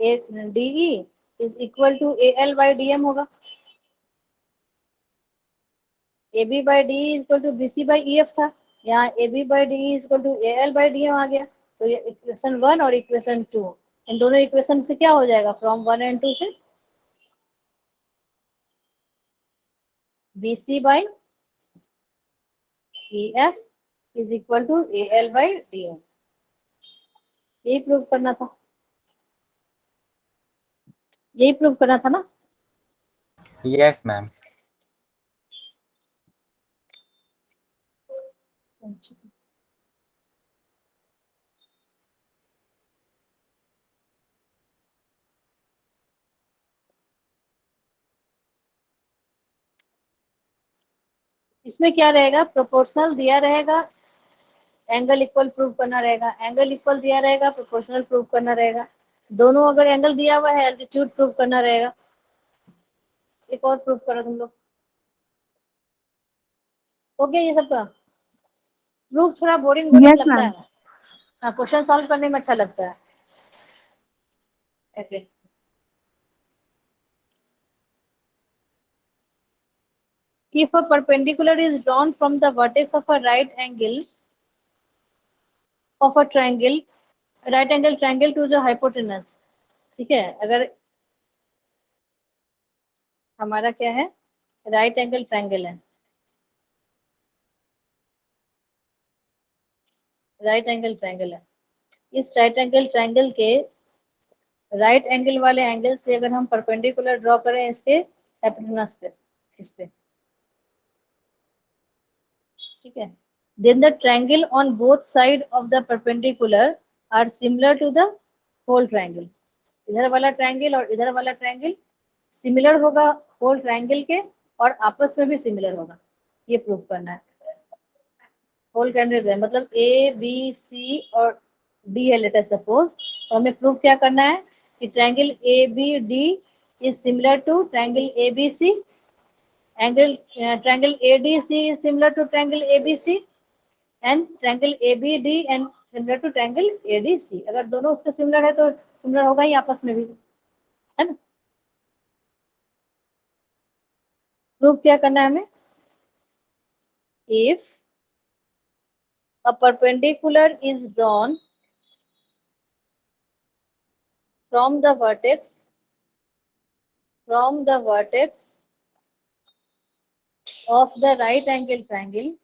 A D E is equal to A L by D M होगा। A B by D equal to B C by E F था, यहाँ A B by D equal to A L by D M आ गया। तो ये equation 1 और equation 2, इन दोनों equation से क्या हो जाएगा, फ्रॉम 1 एंड 2 से B C by E F is equal to A L by D M, यही प्रूव करना था, यही प्रूव करना था ना। Yes ma'am. इसमें क्या रहेगा, प्रोपोर्शनल दिया रहेगा, एंगल इक्वल प्रूव करना रहेगा, एंगल इक्वल दिया रहेगा, प्रोपोर्शनल प्रूव करना रहेगा, दोनों अगर एंगल दिया हुआ है एल्टीट्यूड प्रूव करना रहेगा। एक और प्रूव करो तुम लोग। हो गया ये सबका प्रूफ? थोड़ा बोरिंग बोरिंग Yes, लगता ma'am. है। हाँ, क्वेश्चन सॉल्व करने में अच्छा लगता है ऐसे। If a perpendicular is drawn from the vertex of a right angle of a triangle, right angle triangle to the hypotenuse, ठीक है, अगर हमारा क्या है, राइट एंगल ट्रायंगल है, राइट एंगल ट्रायंगल है, इस राइट एंगल ट्रायंगल के राइट एंगल वाले एंगल से अगर हम परपेंडिकुलर ड्रॉ करें इसके हाइपोटेनस पे, इस पे, ठीक है, then the triangle on both side of the perpendicular are similar to the whole triangle, इधर वाला ट्रायंगल और इधर वाला ट्रायंगल सिमिलर होगा होल ट्रायंगल के, और आपस में भी सिमिलर होगा, ये प्रूव करना है। होल ट्रायंगल है मतलब ए बी सी और डी है लेट अस सपोज, तो हमें प्रूव क्या करना है कि triangle A B D is similar to triangle A B C, angle triangle A D C is similar to triangle A B C, and triangle A B D and similar to triangle A D C. अगर दोनों उससे similar है तो similar होगा ही आपस में भी, है ना। प्रूव क्या करना है हमें, if a perpendicular is drawn from the vertex of the right angle triangle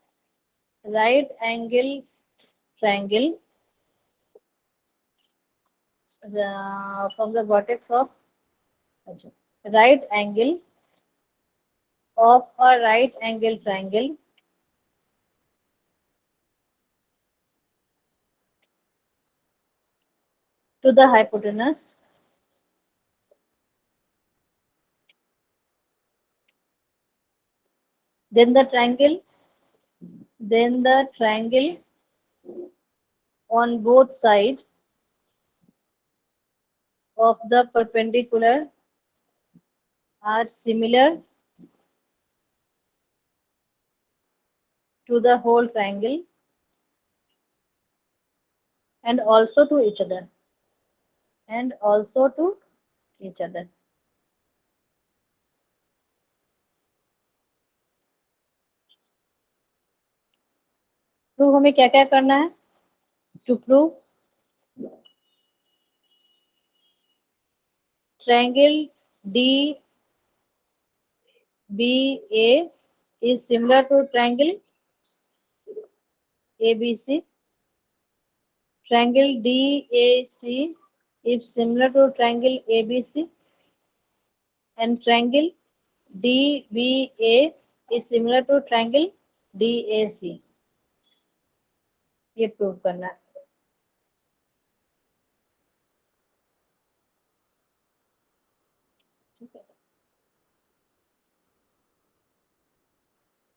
from the vertex of right angle of a right angle triangle to the hypotenuse, then the triangle on both sides of the perpendicular are similar to the whole triangle and also to each other, prove हमें क्या क्या करना है, to prove triangle DBA is similar to triangle ABC, triangle DAC is similar to triangle ABC, and triangle DBA is similar to triangle DAC, ये prove करना है।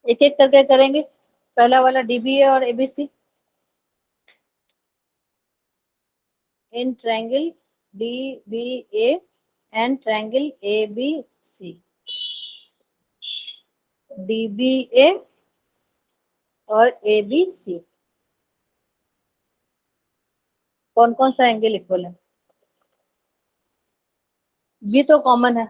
एक एक करके करेंगे, पहला वाला DBA और ABC, in triangle DBA and triangle ABC, DBA और ABC कौन कौन सा एंगल इक्वल है, बी तो कॉमन है,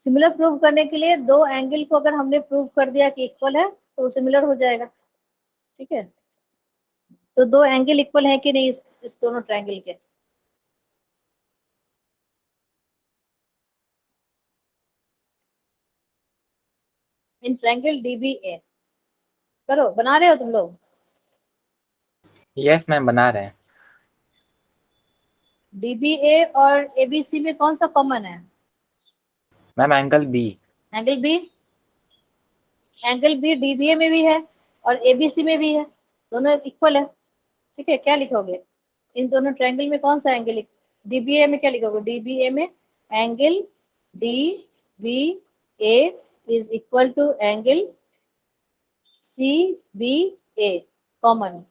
सिमिलर प्रूव करने के लिए दो एंगल को अगर हमने प्रूव कर दिया कि इक्वल है तो सिमिलर हो जाएगा, ठीक है। तो दो एंगल इक्वल है कि नहीं इस दोनों ट्रायंगल के, इन ट्रायंगल DBA करो, बना रहे हो तुम लोग? यस मैम बना रहे हैं। DBA और ABC में कौन सा कॉमन है? Ma'am angle B. Angle B DBA में भी है और ABC में भी है, दोनों इक्वल है, ठीक है। क्या लिखोगे इन दोनों ट्रायंगल में, कौन सा एंगल, DBA में क्या लिखोगे, DBA में angle DBA is equal to angle CBA common,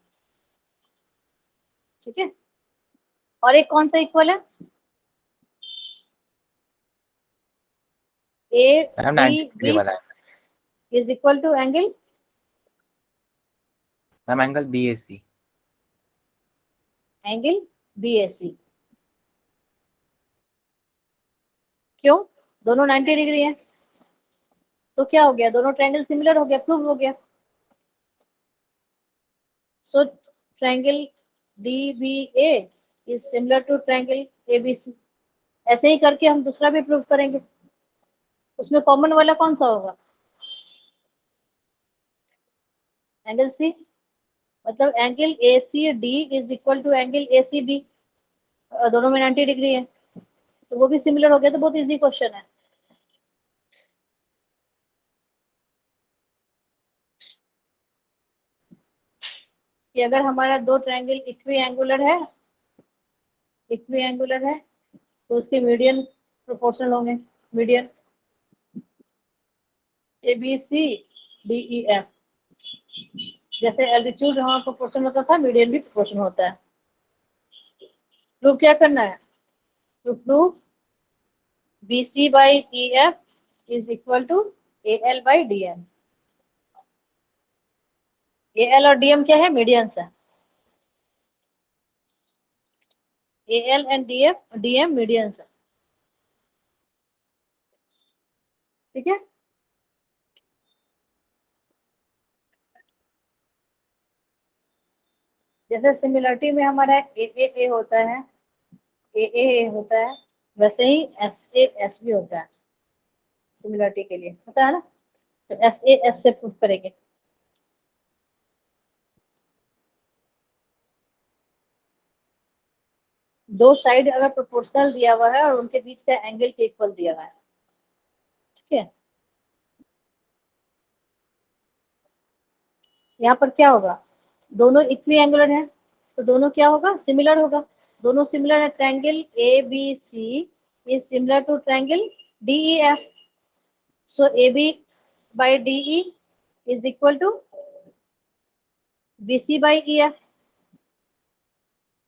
ठीक है। और एक कौन सा इक्वल है? A ma'am D 90 degree B वाला है is equal to angle ma'am, angle BAC। BAC। क्यों? दोनों 90 डिग्री है, तो क्या हो गया, दोनों ट्रायंगल सिमिलर हो गया, प्रूव हो गया। So triangle DBA is similar to triangle ABC। ऐसे ही करके हम दूसरा भी प्रूव करेंगे। उसमें कॉमन वाला कौन सा होगा? Angle C। मतलब angle ACD is equal to angle ACB, दोनों में 90 डिग्री है, तो वो भी सिमिलर हो गया। तो बहुत इजी क्वेश्चन है। कि अगर हमारा दो ट्रायंगल इक्वी एंगुलर है तो उसके मीडियन प्रोपोर्शनल होंगे। मीडियन ABCDEF, जैसे एल्टीट्यूड वहाँ प्रोपोर्शन होता था, मीडियन भी प्रोपोर्शन होता है। प्रूव क्या करना है? To prove BC by EF is equal to AL by DM। AL और DM क्या है? मीडियंस है। AL एंड DM मीडियंस है। ठीक है। जैसे सिमिलरिटी में हमारा AAA होता है, AAA होता है, वैसे ही SAS भी होता है। सिमिलरिटी के लिए होता है ना, तो SAS से प्रूफ करेंगे। दो साइड अगर प्रोपोर्शनल दिया हुआ है और उनके बीच का एंगल के इक्वल दिया हुआ है, ठीक है। यहाँ पर क्या होगा? दोनों इक्वी एंगुलर है, तो दोनों क्या होगा? सिमिलर होगा। दोनों सिमिलर है। Triangle ABC is similar to triangle DEF। So AB by DE is equal to BC by EF,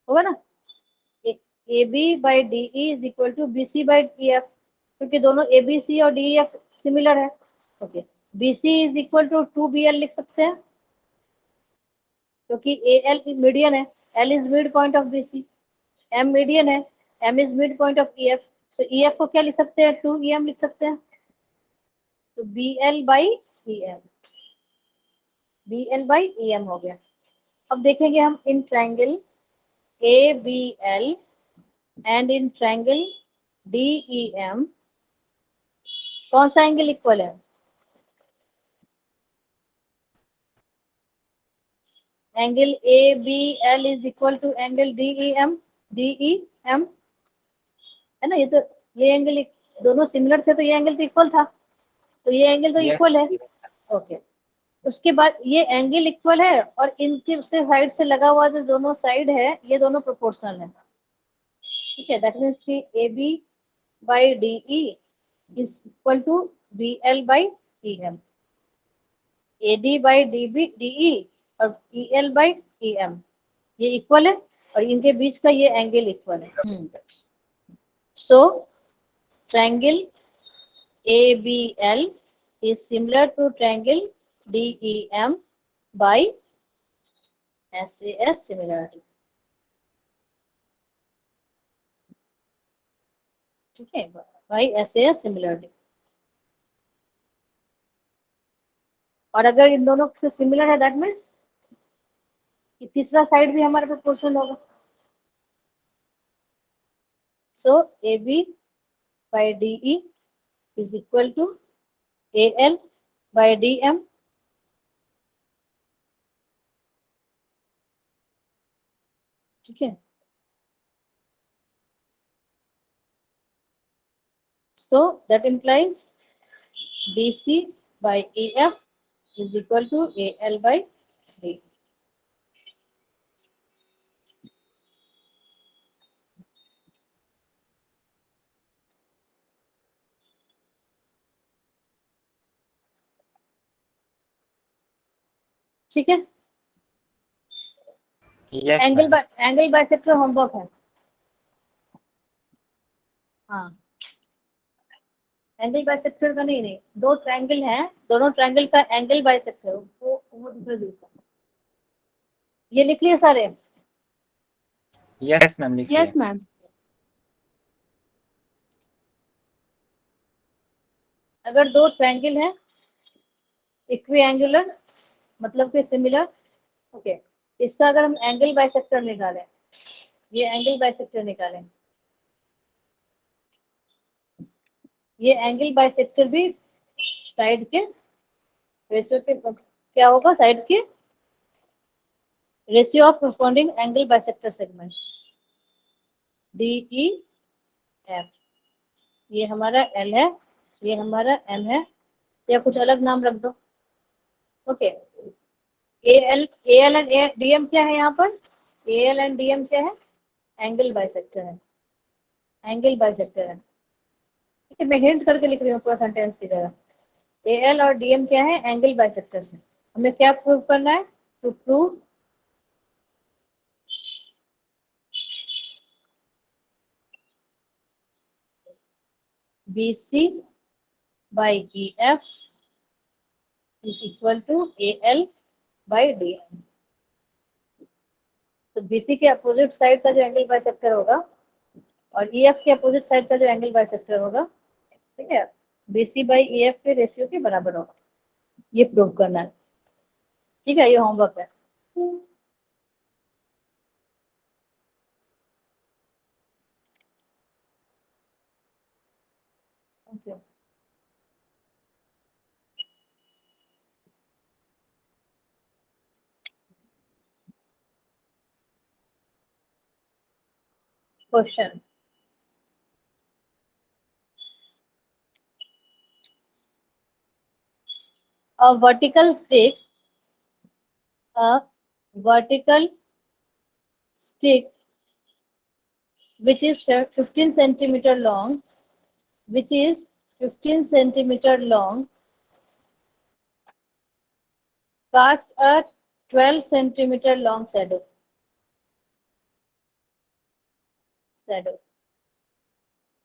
होगा ना? AB by DE is equal to BC by EF, क्योंकि दोनों ABC और DEF सिमिलर है। Okay, BC is equal to 2BL लिख सकते हैं, क्योंकि AL मीडियन है, L is mid point of BC, M median है, M is mid point of EF, तो EF को क्या लिख सकते हैं? 2EM लिख सकते हैं। तो BL by EM हो गया। अब देखेंगे हम in triangle ABL and in triangle DEM कौन सा एंगल इक्वल है? Angle ABL is equal to angle DEM है ना। ये एंगल दोनों सिमिलर थे, तो ये एंगल तो इक्वल था, तो ये एंगल तो Yes, इक्वल है। ओके, उसके बाद ये एंगल इक्वल है और इनके से साइड से लगा हुआ जो दोनों साइड है, ये दोनों प्रोपोर्शनल है। ठीक है, दैट मीन्स कि AB by DE is equal to BL by EM। AD by DE और EL by EM ये इक्वल है, और इनके बीच का ये एंगल इक्वल है। सो triangle ABL is similar to triangle DEM by SAS similarity। ठीक है, by SAS similarity। और अगर इन दोनों से सिमिलर है, दैट मीन्स कि तीसरा साइड भी हमारे प्रोपोर्शनल होगा। सो AB by DE is equal to AL by DM। ठीक है, so that implies BC by EF is equal to AL by D। ठीक है, yes angle ma'am. Bisector homework है। हाँ, एंगल बाइसेक्टर का नहीं, दो ट्रायंगल हैं, दोनों ट्रायंगल का एंगल बाइसेक्टर वो दूसरा दूसरा। ये लिख लिए सारे? यस मैम, लिखिए। Yes, ma'am. अगर दो ट्रायंगल हैं इक्वी एंगुलर मतलब कि सिमिलर, ओके, इसका अगर हम एंगल बाइसेक्टर निकालें, ये एंगल बाइसेक्टर निकालें, ये एंगल बाइसेक्टर भी साइड के रेशियो के क्या होगा, साइड के ratio of corresponding angle bisector segment DEF। ये हमारा L है, ये हमारा M है, या कुछ अलग नाम रख दो। ओके, AL एंड DM क्या है यहाँ पर? AL एंड DM क्या है? एंगल बाइसेक्टर है, एंगल बाइसेक्टर है। ठीक है, मैं हिंट करके लिख रही हूँ पूरा सेंटेंस की तरह। AL और DM क्या है? एंगल बाइसेक्टर है। हमें क्या प्रूव करना है? To prove BC by EF is equal to AL by DM। तो BC के अपोजिट साइड का जो एंगल बाइसेक्टर होगा और EF के अपोजिट साइड का जो एंगल बाइसेक्टर होगा, ठीक है, BC by EF के रेशियो के बराबर होगा। ये प्रूव करना है। ठीक है, ये होमवर्क है। Okay, question, a vertical stick, a vertical stick which is 15 centimeter long, which is 15 centimeter long, cast a 12 centimeter long shadow,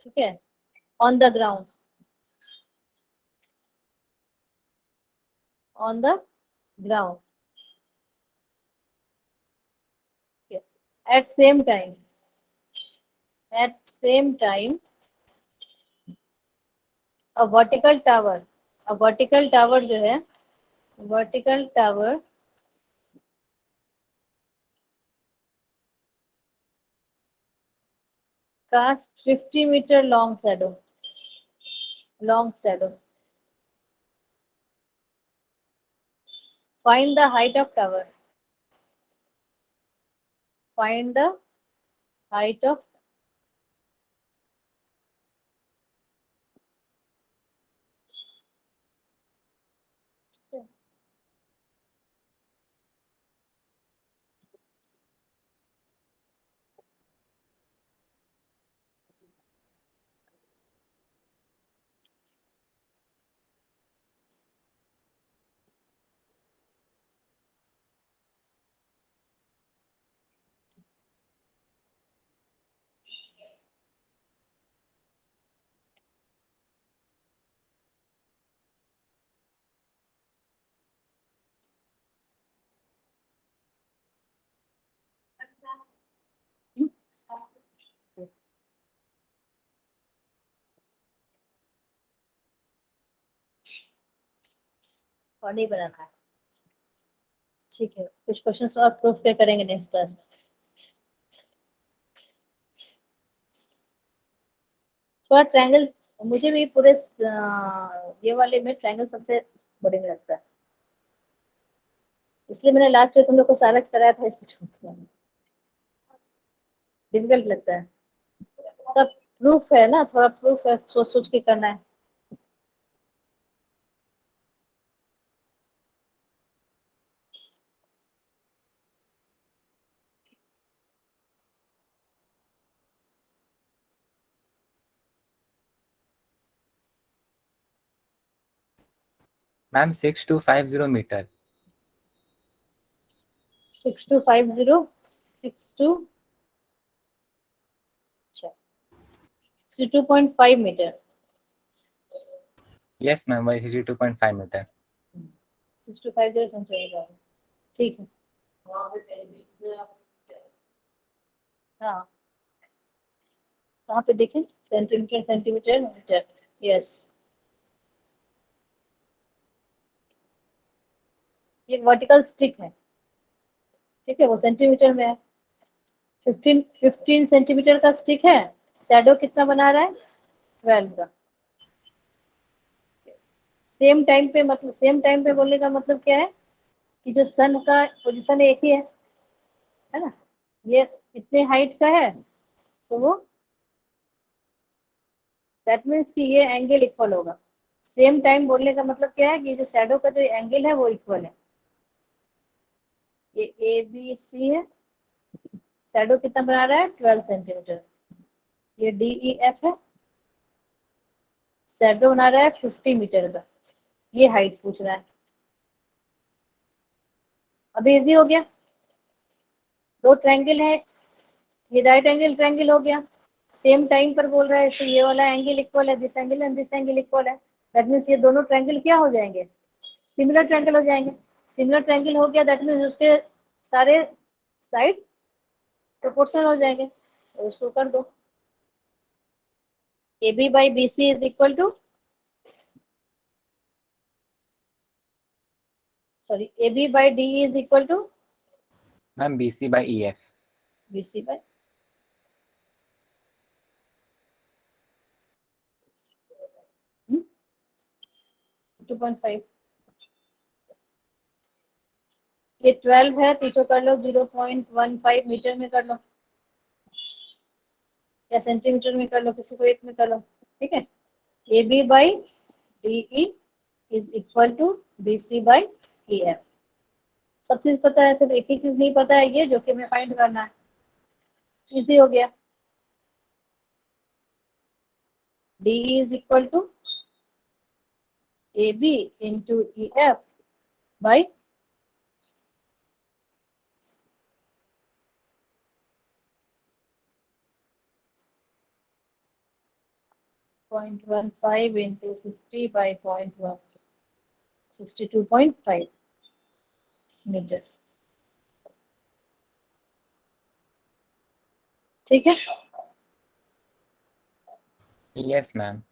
ठीक है, on the ground, on the ground, okay. At same time, a vertical tower जो है, vertical tower cast 50-meter long shadow, find the height of tower, find the height of और नहीं बनाना है। ठीक है, कुछ क्वेश्चंस और प्रूफ पे करेंगे नेक्स्ट क्लास में। थोड़ा ट्रायंगल, मुझे भी पूरे ये वाले में ट्रायंगल सबसे बोरिंग लगता है, इसलिए मैंने लास्ट में तुम लोग को सारा कराया था, इसको छोड़ दिया, डिफिकल्ट लगता है। सब प्रूफ है ना, थोड़ा प्रूफ है, सोच सोच के करना है। Ma'am 6250 metre. 6250, 62, अच्छा 62.5 metre. Yes, ma'am. 162.5 meter. 650 centimetre, ठीक है। हाँ, कहाँ पे देखें? Centimetre, centimetre, metre. यस, ये वर्टिकल स्टिक है, ठीक है, वो सेंटीमीटर में है। 15 सेंटीमीटर का स्टिक है, शैडो कितना बना रहा है? 12 का। सेम टाइम पे, मतलब सेम टाइम पे बोलने का मतलब क्या है कि जो सन का पोजीशन एक ही है ना, ये इतने हाइट का है, तो वो दैट मीन्स कि ये एंगल इक्वल होगा। सेम टाइम बोलने का मतलब क्या है कि जो शैडो का जो एंगल है वो इक्वल है। ये ए बी सी है, शैडो कितना बना रहा है? 12 सेंटीमीटर। ये डी ई एफ है, शैडो बना रहा है 50 मीटर का। ये हाइट पूछ रहा है। अभी इजी हो गया। दो ट्रायंगल है, ये राइट एंगल ट्रायंगल हो गया, सेम टाइम पर बोल रहा है, तो ये वाला एंगल इक्वल है, this angle and this angle equal है। दैट मीन्स ये दोनों ट्रायंगल क्या हो जाएंगे? सिमिलर ट्रायंगल हो जाएंगे। सिमिलर ट्रायंगल हो गया, दैट मीन्स उसके सारे साइड प्रोपोर्शनल हो जाएंगे, तो उसको कर दो। A B by B C is equal to, sorry, A B by D is equal to Ma'am, BC by EF. B C by 2.5। ये 12 है, तो इसको कर लो 0.15 मीटर में कर लो, या सेंटीमीटर में कर लो, किसी को एक में कर लो, ठीक है। A B by D E is equal to B C by E F. सब चीज पता है, सिर्फ एक ही चीज नहीं पता है, ये जो कि हमें फाइंड करना है। इजी हो गया। D is equal to A B into E F by 0.15 into 50 by 0.1, 62.5 metre, ठीक है। Yes, ma'am.